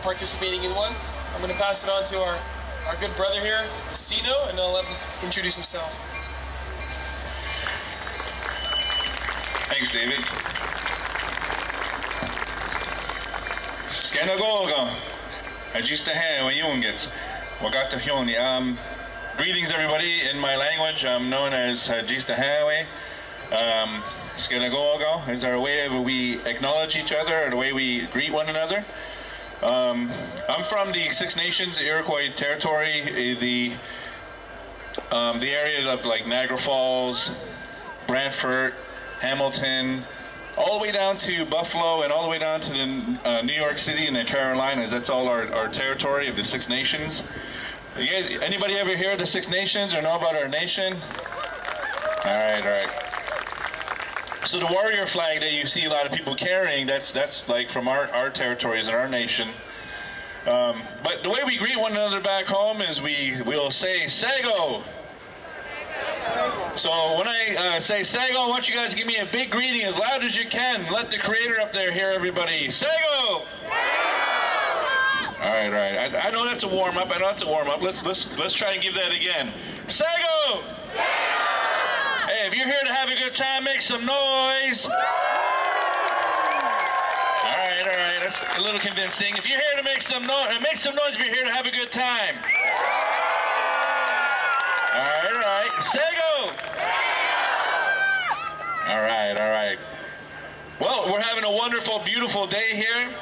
participating in one. I'm going to pass it on to our good brother here, Sino, and I'll let him introduce himself. Thanks, David. Skenagoga. Ajista he when young gets. Wagata Hyoni. Greetings, everybody. In my language, I'm known as Jistahawe. Skinagogo is our way of we acknowledge each other, or the way we greet one another. I'm from the Six Nations Iroquois territory, the area of like Niagara Falls, Brantford, Hamilton, all the way down to Buffalo, and all the way down to the New York City and the Carolinas. That's all our territory of the Six Nations. You guys, anybody ever hear of the Six Nations or know about our nation? All right. So the warrior flag that you see a lot of people carrying, that's like from our territories and our nation. But the way we greet one another back home is we'll say Sago. So when I say Sago, I want you guys to give me a big greeting as loud as you can. Let the creator up there hear everybody. Sago! All right. I know that's a warm up. Let's try and give that again. Sago! Hey, if you're here to have a good time, make some noise. All right. That's a little convincing. If you're here to make some noise if you're here to have a good time. All right. Sago! All right. Well, we're having a wonderful, beautiful day here.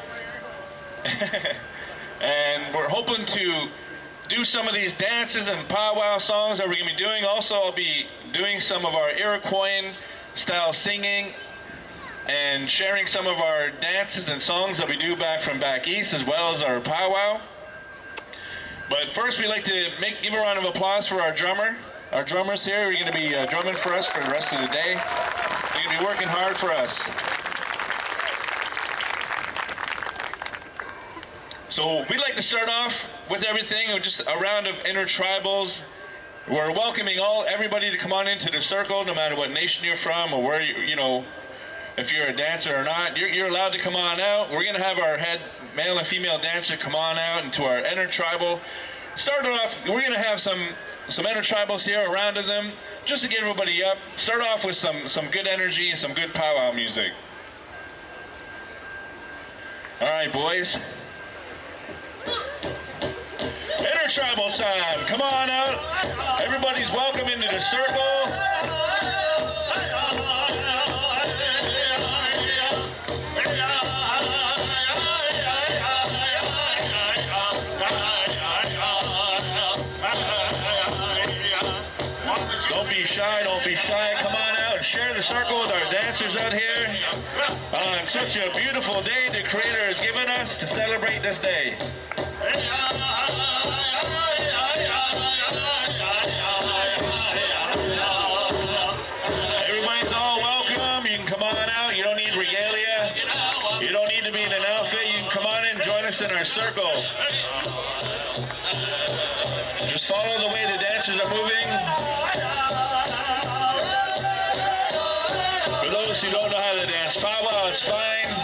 And we're hoping to do some of these dances and powwow songs that we're going to be doing. Also, I'll be doing some of our Iroquois style singing and sharing some of our dances and songs that we do back east, as well as our powwow. But first, we'd like to give a round of applause for our drummer. Our drummers here are going to be drumming for us for the rest of the day. They're going to be working hard for us. So we'd like to start off with everything, just a round of intertribals. We're welcoming everybody to come on into the circle, no matter what nation you're from or where if you're a dancer or not. You're allowed to come on out. We're going to have our head male and female dancer come on out into our intertribal. Starting off, we're going to have some intertribals here, a round of them, just to get everybody up. Start off with some good energy and some good powwow music. All right, boys. Intertribal time. Come on out. Everybody's welcome into the circle. Don't be shy. Come on out and share the circle with our dancers out here on such a beautiful day the Creator has given us to celebrate this day. Everybody's all welcome. You can come on out. You don't need regalia. You don't need to be in an outfit. You can come on in and join us in our circle. Just follow the way the dancers are moving. For those who don't know how to dance powwow, it's fine.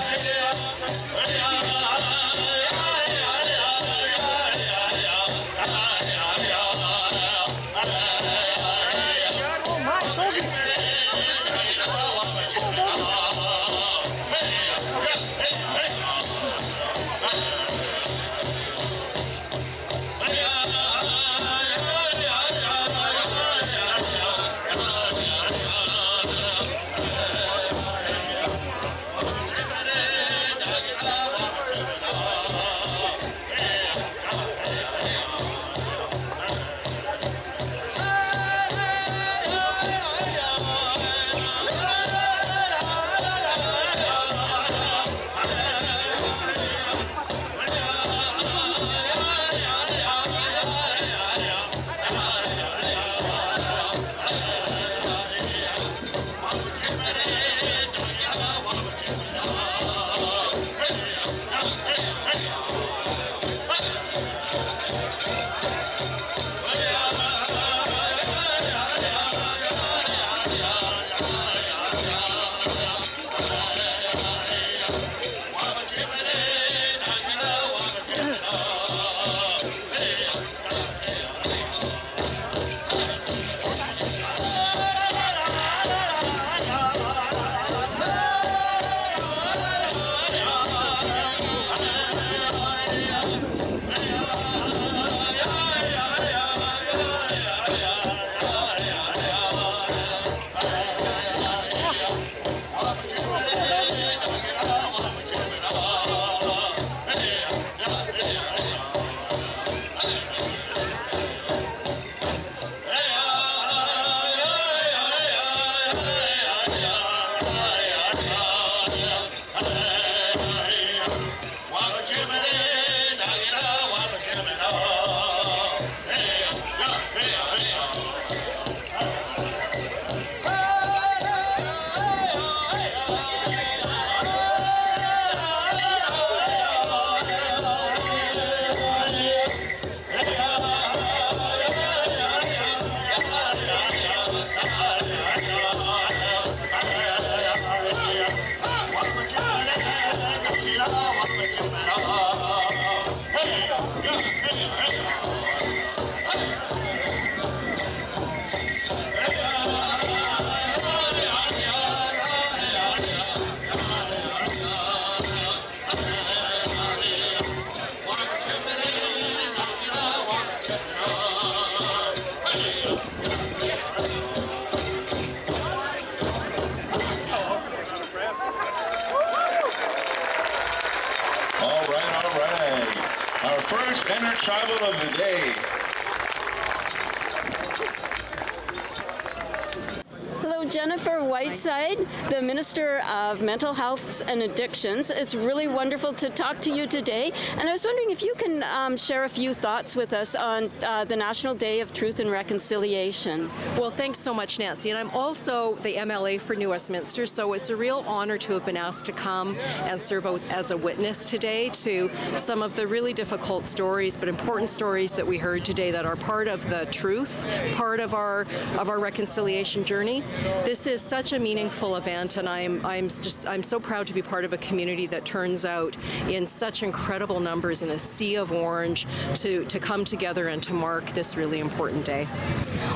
first Inner Tribal of the day. Hello, Jennifer Whiteside, the Minister of Mental Health and Addictions. It's really wonderful to talk to you today. And I was wondering if you can share a few thoughts with us on the National Day of Truth and Reconciliation. Well, thanks so much, Nancy. And I'm also the MLA for New Westminster, so it's a real honor to have been asked to come and serve as a witness today to some of the really difficult stories, but important stories that we heard today that are part of the truth, part of our reconciliation journey. This is such a meaningful event, and I'm so proud to be part of a community that turns out in such incredible numbers in a sea of orange to come together and to mark this really important day.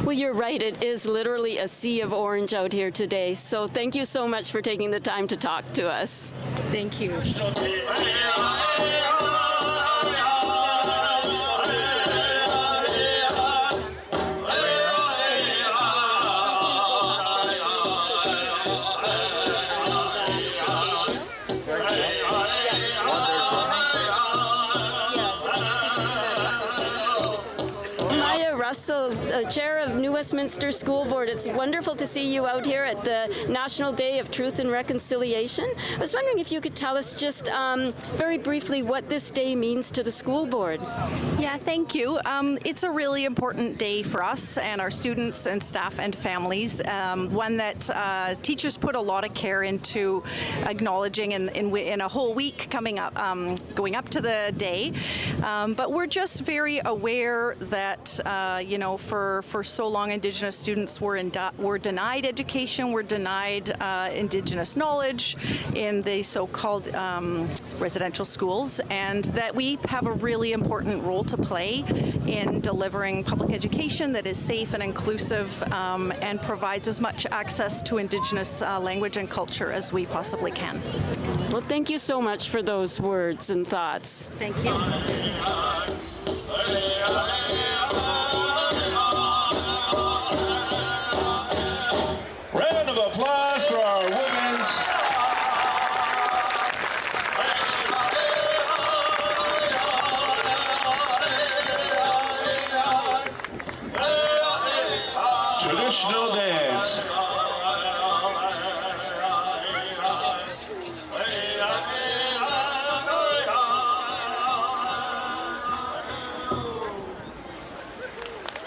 Well, you're right. It is literally a sea of orange out here today. So thank you so much for taking the time to talk to us. Thank you. Russell, Chair of New Westminster School Board. It's wonderful to see you out here at the National Day of Truth and Reconciliation. I was wondering if you could tell us just very briefly what this day means to the school board. Yeah, thank you. It's a really important day for us and our students and staff and families, one that teachers put a lot of care into acknowledging in a whole week coming up, going up to the day. But we're just very aware that for so long Indigenous students were denied education, were denied Indigenous knowledge in the so-called residential schools, and that we have a really important role to play in delivering public education that is safe and inclusive and provides as much access to Indigenous language and culture as we possibly can. Well, thank you so much for those words and thoughts. Thank you. Round of applause for our women's. Traditional dance.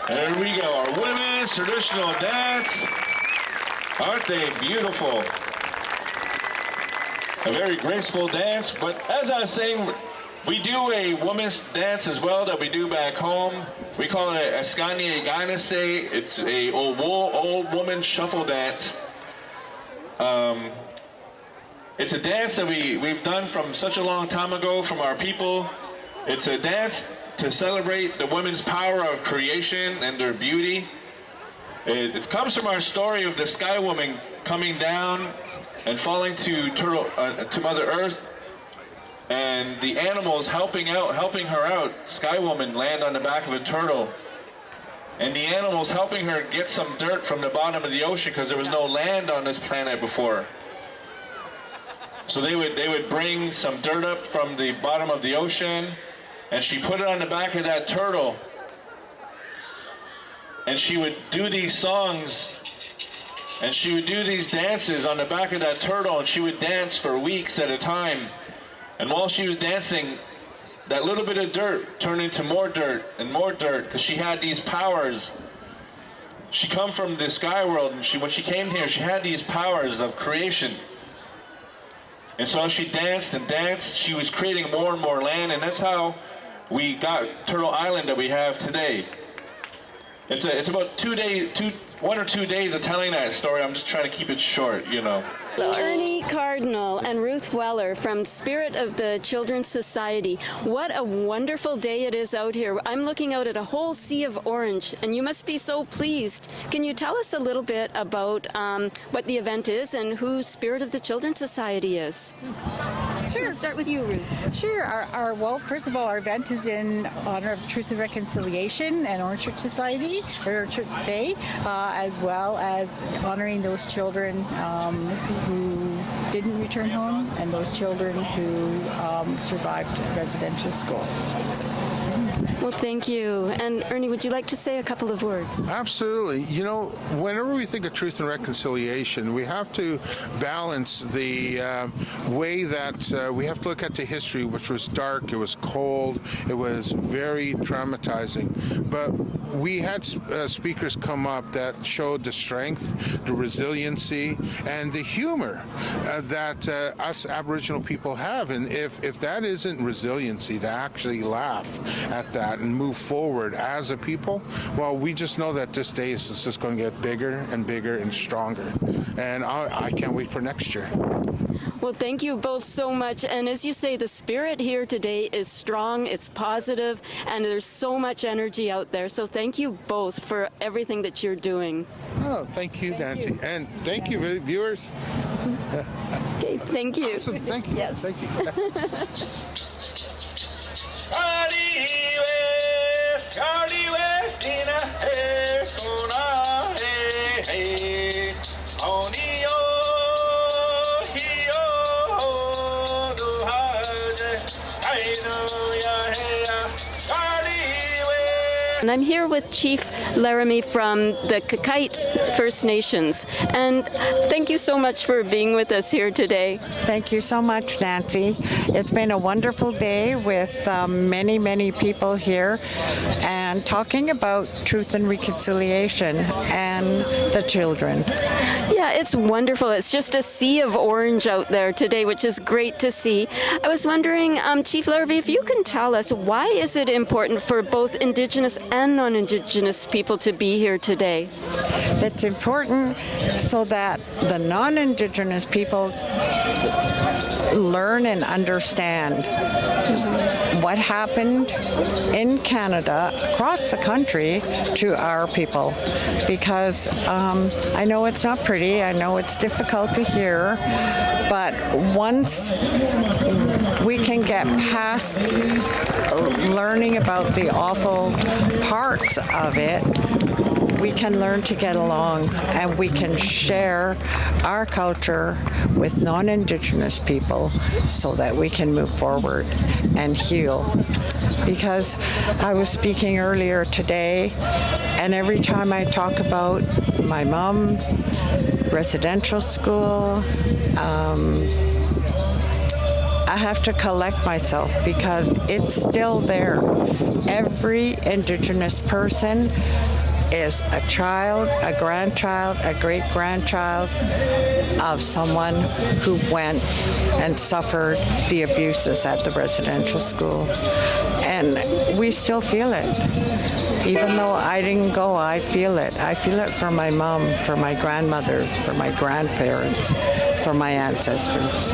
There we go, our women's traditional dance. Aren't they beautiful? A very graceful dance, but as I was saying, we do a women's dance as well that we do back home. We call it a Skanye Gainase. It's a old woman shuffle dance. It's a dance that we've done from such a long time ago from our people. It's a dance to celebrate the women's power of creation and their beauty. It comes from our story of the Sky Woman coming down and falling to Mother Earth, and the animals helping her out. Sky Woman land on the back of a turtle, and the animals helping her get some dirt from the bottom of the ocean because there was no land on this planet before. So they would bring some dirt up from the bottom of the ocean, and she put it on the back of that turtle. And she would do these songs, and she would do these dances on the back of that turtle, and she would dance for weeks at a time. And while she was dancing, that little bit of dirt turned into more dirt and more dirt, because she had these powers. She come from the sky world, and when she came here, she had these powers of creation. And so as she danced and danced, she was creating more and more land, and that's how we got Turtle Island that we have today. It's about 1 or 2 days of telling that story. I'm just trying to keep it short, you know. Ernie Cardinal and Ruth Weller from Spirit of the Children's Society. What a wonderful day it is out here. I'm looking out at a whole sea of orange, and you must be so pleased. Can you tell us a little bit about what the event is and who Spirit of the Children's Society is? Sure. Let's start with you, Ruth. Sure. Well, first of all, our event is in honor of Truth and Reconciliation and Orange Church Society, or Church Day, as well as honoring those children who didn't return home, and those children who survived residential school. Well, thank you. And Ernie, would you like to say a couple of words? Absolutely. You know, whenever we think of truth and reconciliation, we have to balance the way that we have to look at the history, which was dark, it was cold, it was very traumatizing. But we had speakers come up that showed the strength, the resiliency, and the humor that us Aboriginal people have. And if that isn't resiliency, to actually laugh at that and move forward as a people, well, we just know that this day is just going to get bigger and bigger and stronger. And I can't wait for next year. Well, thank you both so much. And as you say, the spirit here today is strong, it's positive, and there's so much energy out there. So thank you both for everything that you're doing. Oh, thank you, Nancy. And thank you, viewers. Okay, thank you. Awesome. Thank you. Yes. Thank you. And I'm here with Chief Larrabee from the Qayqayt First Nations. And thank you so much for being with us here today. Thank you so much, Nancy. It's been a wonderful day with many, many people here and talking about truth and reconciliation and the children. Yeah, it's wonderful. It's just a sea of orange out there today, which is great to see. I was wondering, Chief Larrabee, if you can tell us, why is it important for both Indigenous and non-Indigenous people to be here today? It's important so that the non-Indigenous people learn and understand what happened in Canada, across the country, to our people. Because I know it's not pretty, I know it's difficult to hear, but once we can get past learning about the awful parts of it, we can learn to get along, and we can share our culture with non-Indigenous people so that we can move forward and heal. Because I was speaking earlier today, and every time I talk about my mom, residential school, I have to collect myself because it's still there. Every Indigenous person is a child, a grandchild, a great-grandchild of someone who went and suffered the abuses at the residential school. And we still feel it. Even though I didn't go, I feel it. I feel it for my mom, for my grandmothers, for my grandparents, for my ancestors.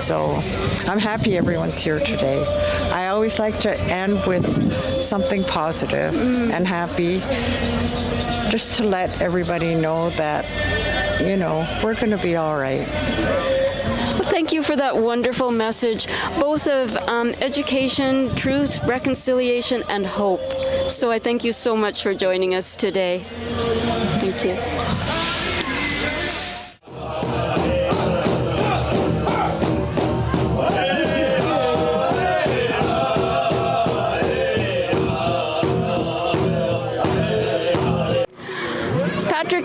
So I'm happy everyone's here today. I always like to end with something positive and happy, just to let everybody know that, you know, we're going to be all right. Well, thank you for that wonderful message, both of education, truth, reconciliation, and hope. So I thank you so much for joining us today. Thank you.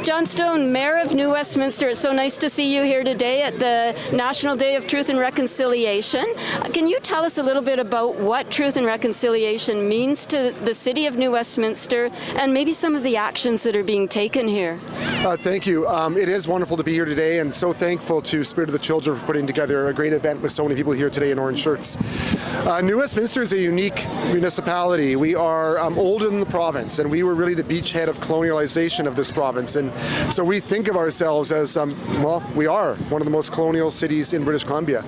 Johnstone, Mayor of New Westminster, it's so nice to see you here today at the National Day of Truth and Reconciliation. Can you tell us a little bit about what Truth and Reconciliation means to the City of New Westminster and maybe some of the actions that are being taken here? Thank you. It is wonderful to be here today, and so thankful to Spirit of the Children for putting together a great event with so many people here today in orange shirts. New Westminster is a unique municipality. We are older than the province, and we were really the beachhead of colonialization of this province. And so we think of ourselves as, well, we are one of the most colonial cities in British Columbia.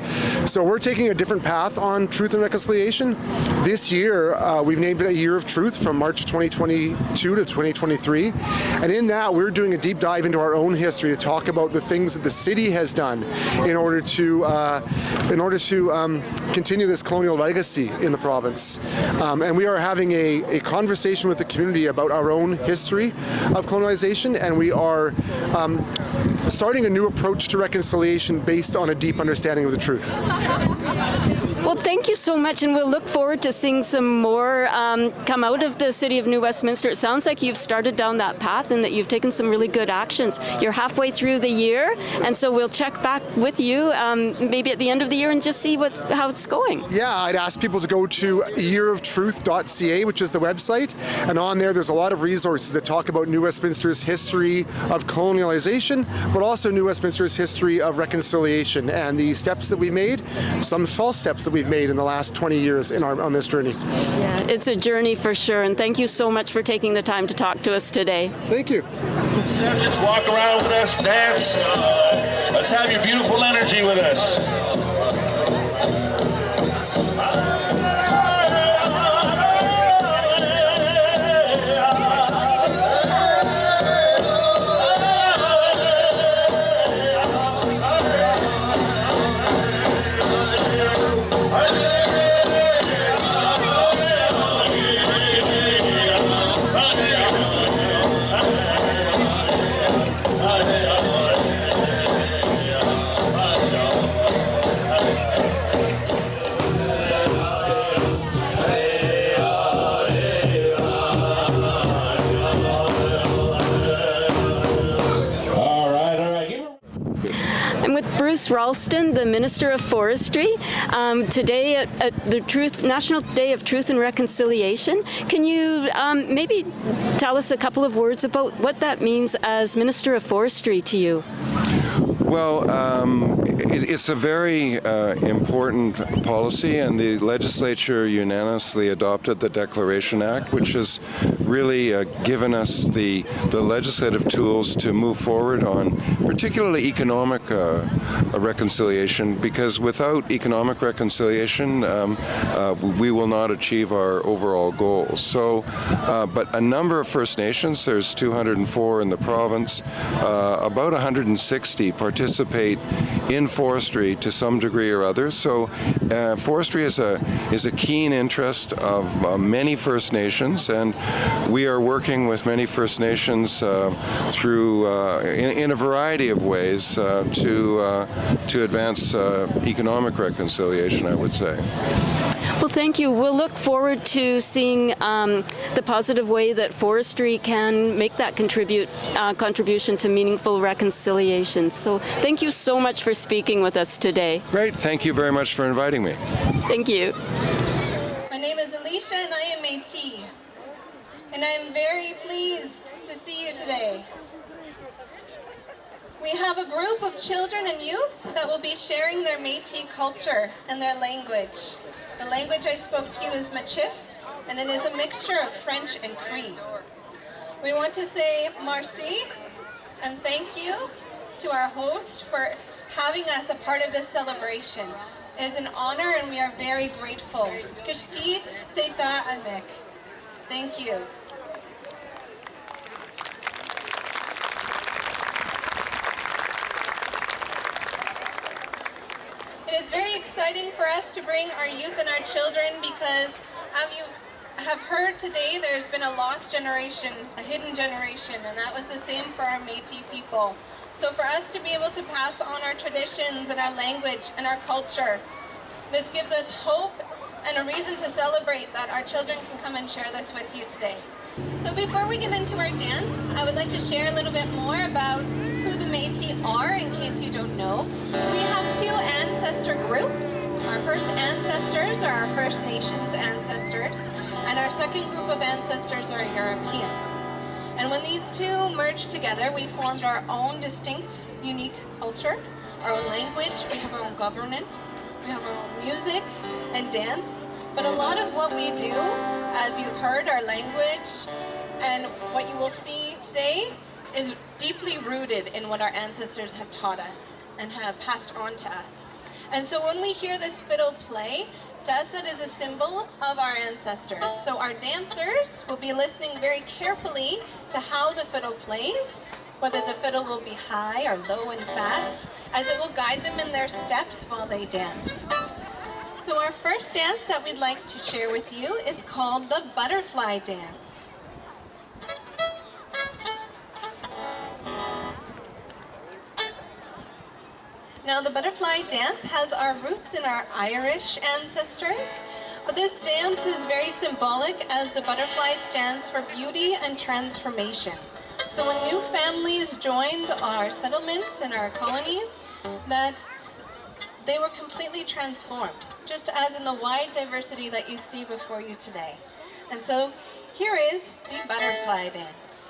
So we're taking a different path on truth and reconciliation. This year, we've named it a Year of Truth from March 2022 to 2023. And in that, we're doing a deep dive into our own history to talk about the things that the city has done in order to continue this colonial legacy in the province. And we are having a conversation with the community about our own history of colonization, and we are starting a new approach to reconciliation based on a deep understanding of the truth. Well, thank you so much, and we'll look forward to seeing some more come out of the City of New Westminster. It sounds like you've started down that path and that you've taken some really good actions. You're halfway through the year, and so we'll check back with you maybe at the end of the year and just see how it's going. Yeah, I'd ask people to go to yearoftruth.ca, which is the website, and on there's a lot of resources that talk about New Westminster's history of colonialization, but also New Westminster's history of reconciliation and the steps that we've made, some false steps that we've made in the last 20 years on this journey. Yeah, it's a journey for sure, and thank you so much for taking the time to talk to us today. Thank you. Steps, just walk around with us, dance. Let's have your beautiful energy with us. Ralston, the Minister of Forestry, today at the National Day of Truth and Reconciliation. Can you maybe tell us a couple of words about what that means as Minister of Forestry to you? Well, it's a very important policy, and the legislature unanimously adopted the Declaration Act, which has really given us the legislative tools to move forward on particularly economic reconciliation, because without economic reconciliation, we will not achieve our overall goals. So, but a number of First Nations, there's 204 in the province, about 160 participate in forestry to some degree or other. So forestry is a keen interest of many First Nations, and we are working with many First Nations through in a variety of ways to advance economic reconciliation, I would say. Well, thank you. We'll look forward to seeing the positive way that forestry can make that contribution to meaningful reconciliation. So thank you so much for speaking with us today. Great. Thank you very much for inviting me. Thank you. My name is Alicia and I am Métis. And I'm very pleased to see you today. We have a group of children and youth that will be sharing their Métis culture and their language. The language I spoke to you is Michif, and it is a mixture of French and Cree. We want to say merci and thank you to our host for having us a part of this celebration. It is an honor and we are very grateful. Kishti Teta Amek. Thank you. It is very exciting for us to bring our youth and our children because, as you have heard today, there's been a lost generation, a hidden generation, and that was the same for our Métis people. So for us to be able to pass on our traditions and our language and our culture, this gives us hope and a reason to celebrate that our children can come and share this with you today. So before we get into our dance, I would like to share a little bit more about who the Métis are in case you don't know. We have two ancestor groups. Our first ancestors are our First Nations ancestors, and our second group of ancestors are European. And when these two merged together, we formed our own distinct, unique culture, our own language, we have our own governance, we have our own music and dance. But a lot of what we do, as you've heard, our language and what you will see today is deeply rooted in what our ancestors have taught us and have passed on to us. And so when we hear this fiddle play, to us that is a symbol of our ancestors. So our dancers will be listening very carefully to how the fiddle plays, whether the fiddle will be high or low and fast, as it will guide them in their steps while they dance. So our first dance that we'd like to share with you is called the Butterfly Dance. Now, the butterfly dance has our roots in our Irish ancestors, but this dance is very symbolic as the butterfly stands for beauty and transformation. So when new families joined our settlements and our colonies, that they were completely transformed, just as in the wide diversity that you see before you today. And so here is the butterfly dance.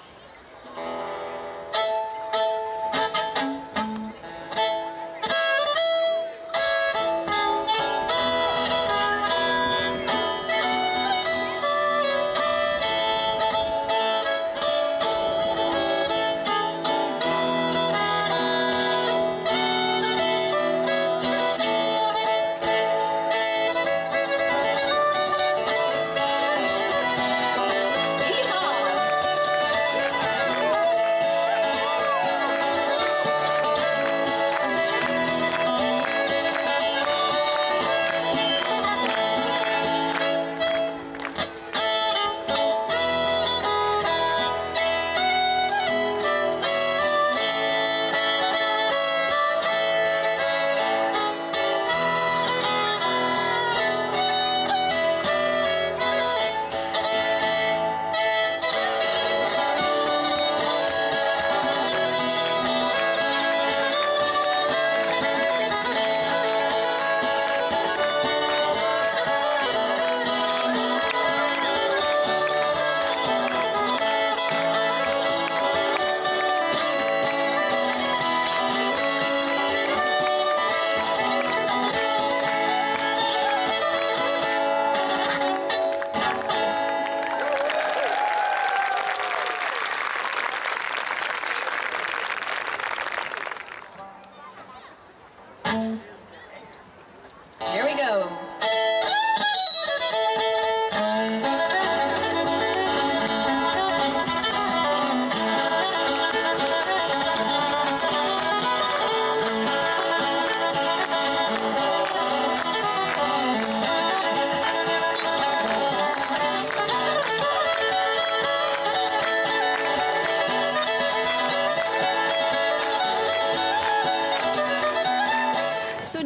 Here we go.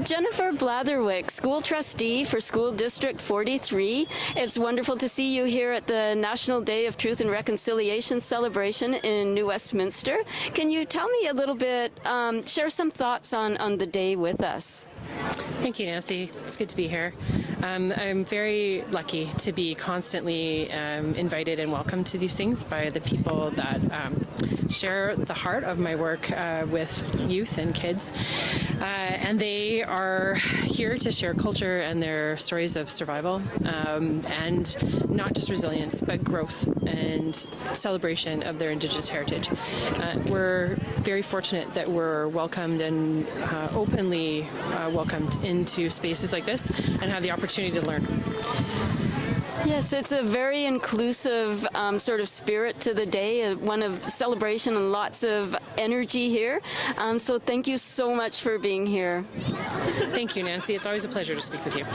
Jennifer Blatherwick, school trustee for School District 43. It's wonderful to see you here at the National Day of Truth and Reconciliation celebration in New Westminster. Can you tell me a little bit, share some thoughts on the day with us? Thank you, Nancy. It's good to be here. I'm very lucky to be constantly invited and welcomed to these things by the people that share the heart of my work with youth and kids. And they are here to share culture and their stories of survival, and not just resilience, but growth and celebration of their Indigenous heritage. We're very fortunate that we're welcomed and openly welcomed into spaces like this and have the opportunity to learn. Yes, it's a very inclusive sort of spirit to the day, one of celebration and lots of energy here. So thank you so much for being here. Thank you, Nancy. It's always a pleasure to speak with you.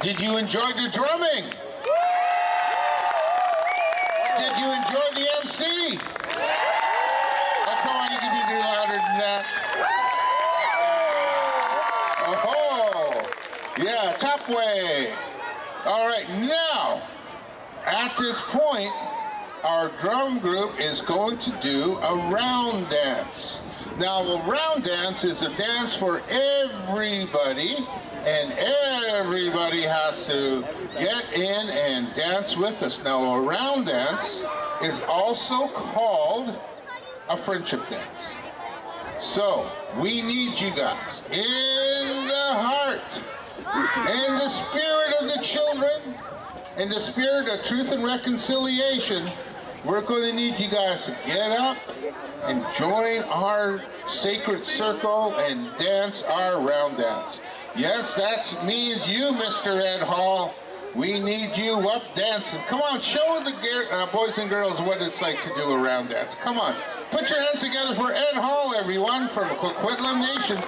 Did you enjoy the drumming? Did you enjoy the MC? Oh, come on, you can do louder than that. Oh, yeah, top way. All right, now, at this point, our drum group is going to do a round dance. Now, a round dance is a dance for everybody, and everybody has to get in and dance with us. Now, a round dance is also called a friendship dance. So, we need you guys in the heart, in the spirit of the children, in the spirit of truth and reconciliation. We're going to need you guys to get up and join our sacred circle and dance our round dance. Yes, that means you, Mr. Ed Hall. We need you up dancing. Come on, show the boys and girls what it's like to do a round dance. Come on, put your hands together for Ed Hall, everyone, from Qayqayt Nation.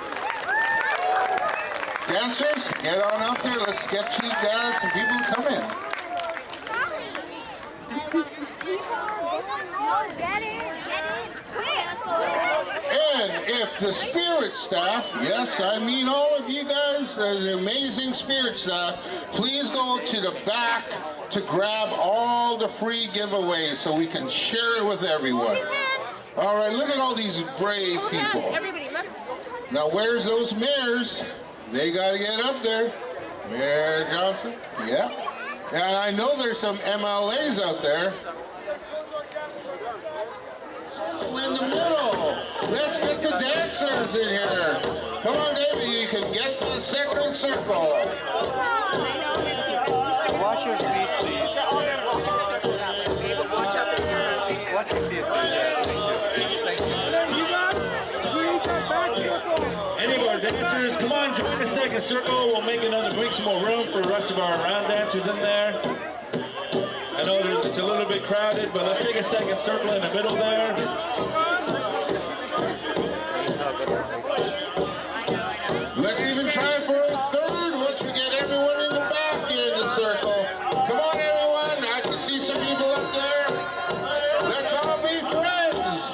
Dancers, get on out there. Let's get you guys some people to come in. And if the spirit staff, yes, I mean all of you guys, the amazing spirit staff, please go to the back to grab all the free giveaways so we can share it with everyone. All right, look at all these brave people. Now, where's those mayors? They got to get up there. Mayor Johnson, yeah. And I know there's some MLAs out there. In the middle. Let's get the dancers in here. Come on, David, you can get to the sacred circle. Wash your feet, please. Wash your feet, please. You guys, create that back circle. Any of our dancers, come on, join the second circle. We'll make some more room for the rest of our round dancers in there. I know it's a little bit crowded, but let's make a second circle in the middle there. Let's even try for a third once we get everyone in the back in the circle. Come on, everyone. I can see some people up there. Let's all be friends.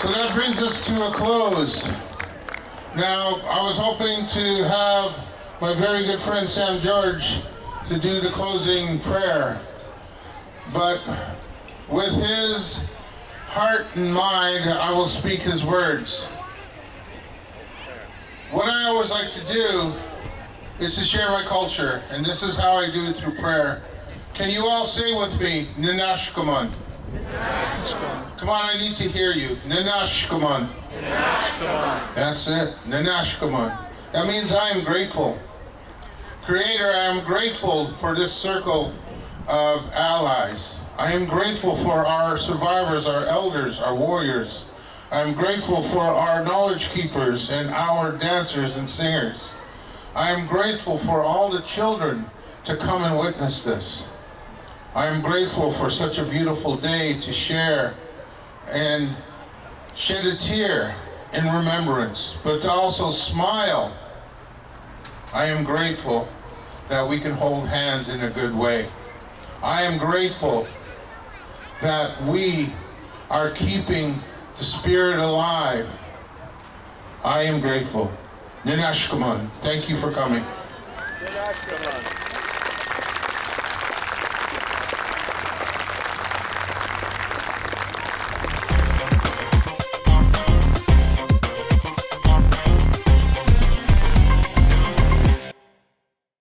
So that brings us to a close. Now, I was hoping to have my very good friend Sam George to do the closing prayer, but with his heart and mind, I will speak his words. What I always like to do is to share my culture, and this is how I do it through prayer. Can you all say with me, Ninashkaman? Come on, I need to hear you. Ninashkaman. That's it. Ninashkaman. That means I am grateful. Creator, I am grateful for this circle of allies. I am grateful for our survivors, our elders, our warriors. I am grateful for our knowledge keepers and our dancers and singers. I am grateful for all the children to come and witness this. I am grateful for such a beautiful day to share and shed a tear in remembrance, but to also smile. I am grateful that we can hold hands in a good way. I am grateful that we are keeping the spirit alive. I am grateful. Ninashkaman, thank you for coming. Ninashkaman.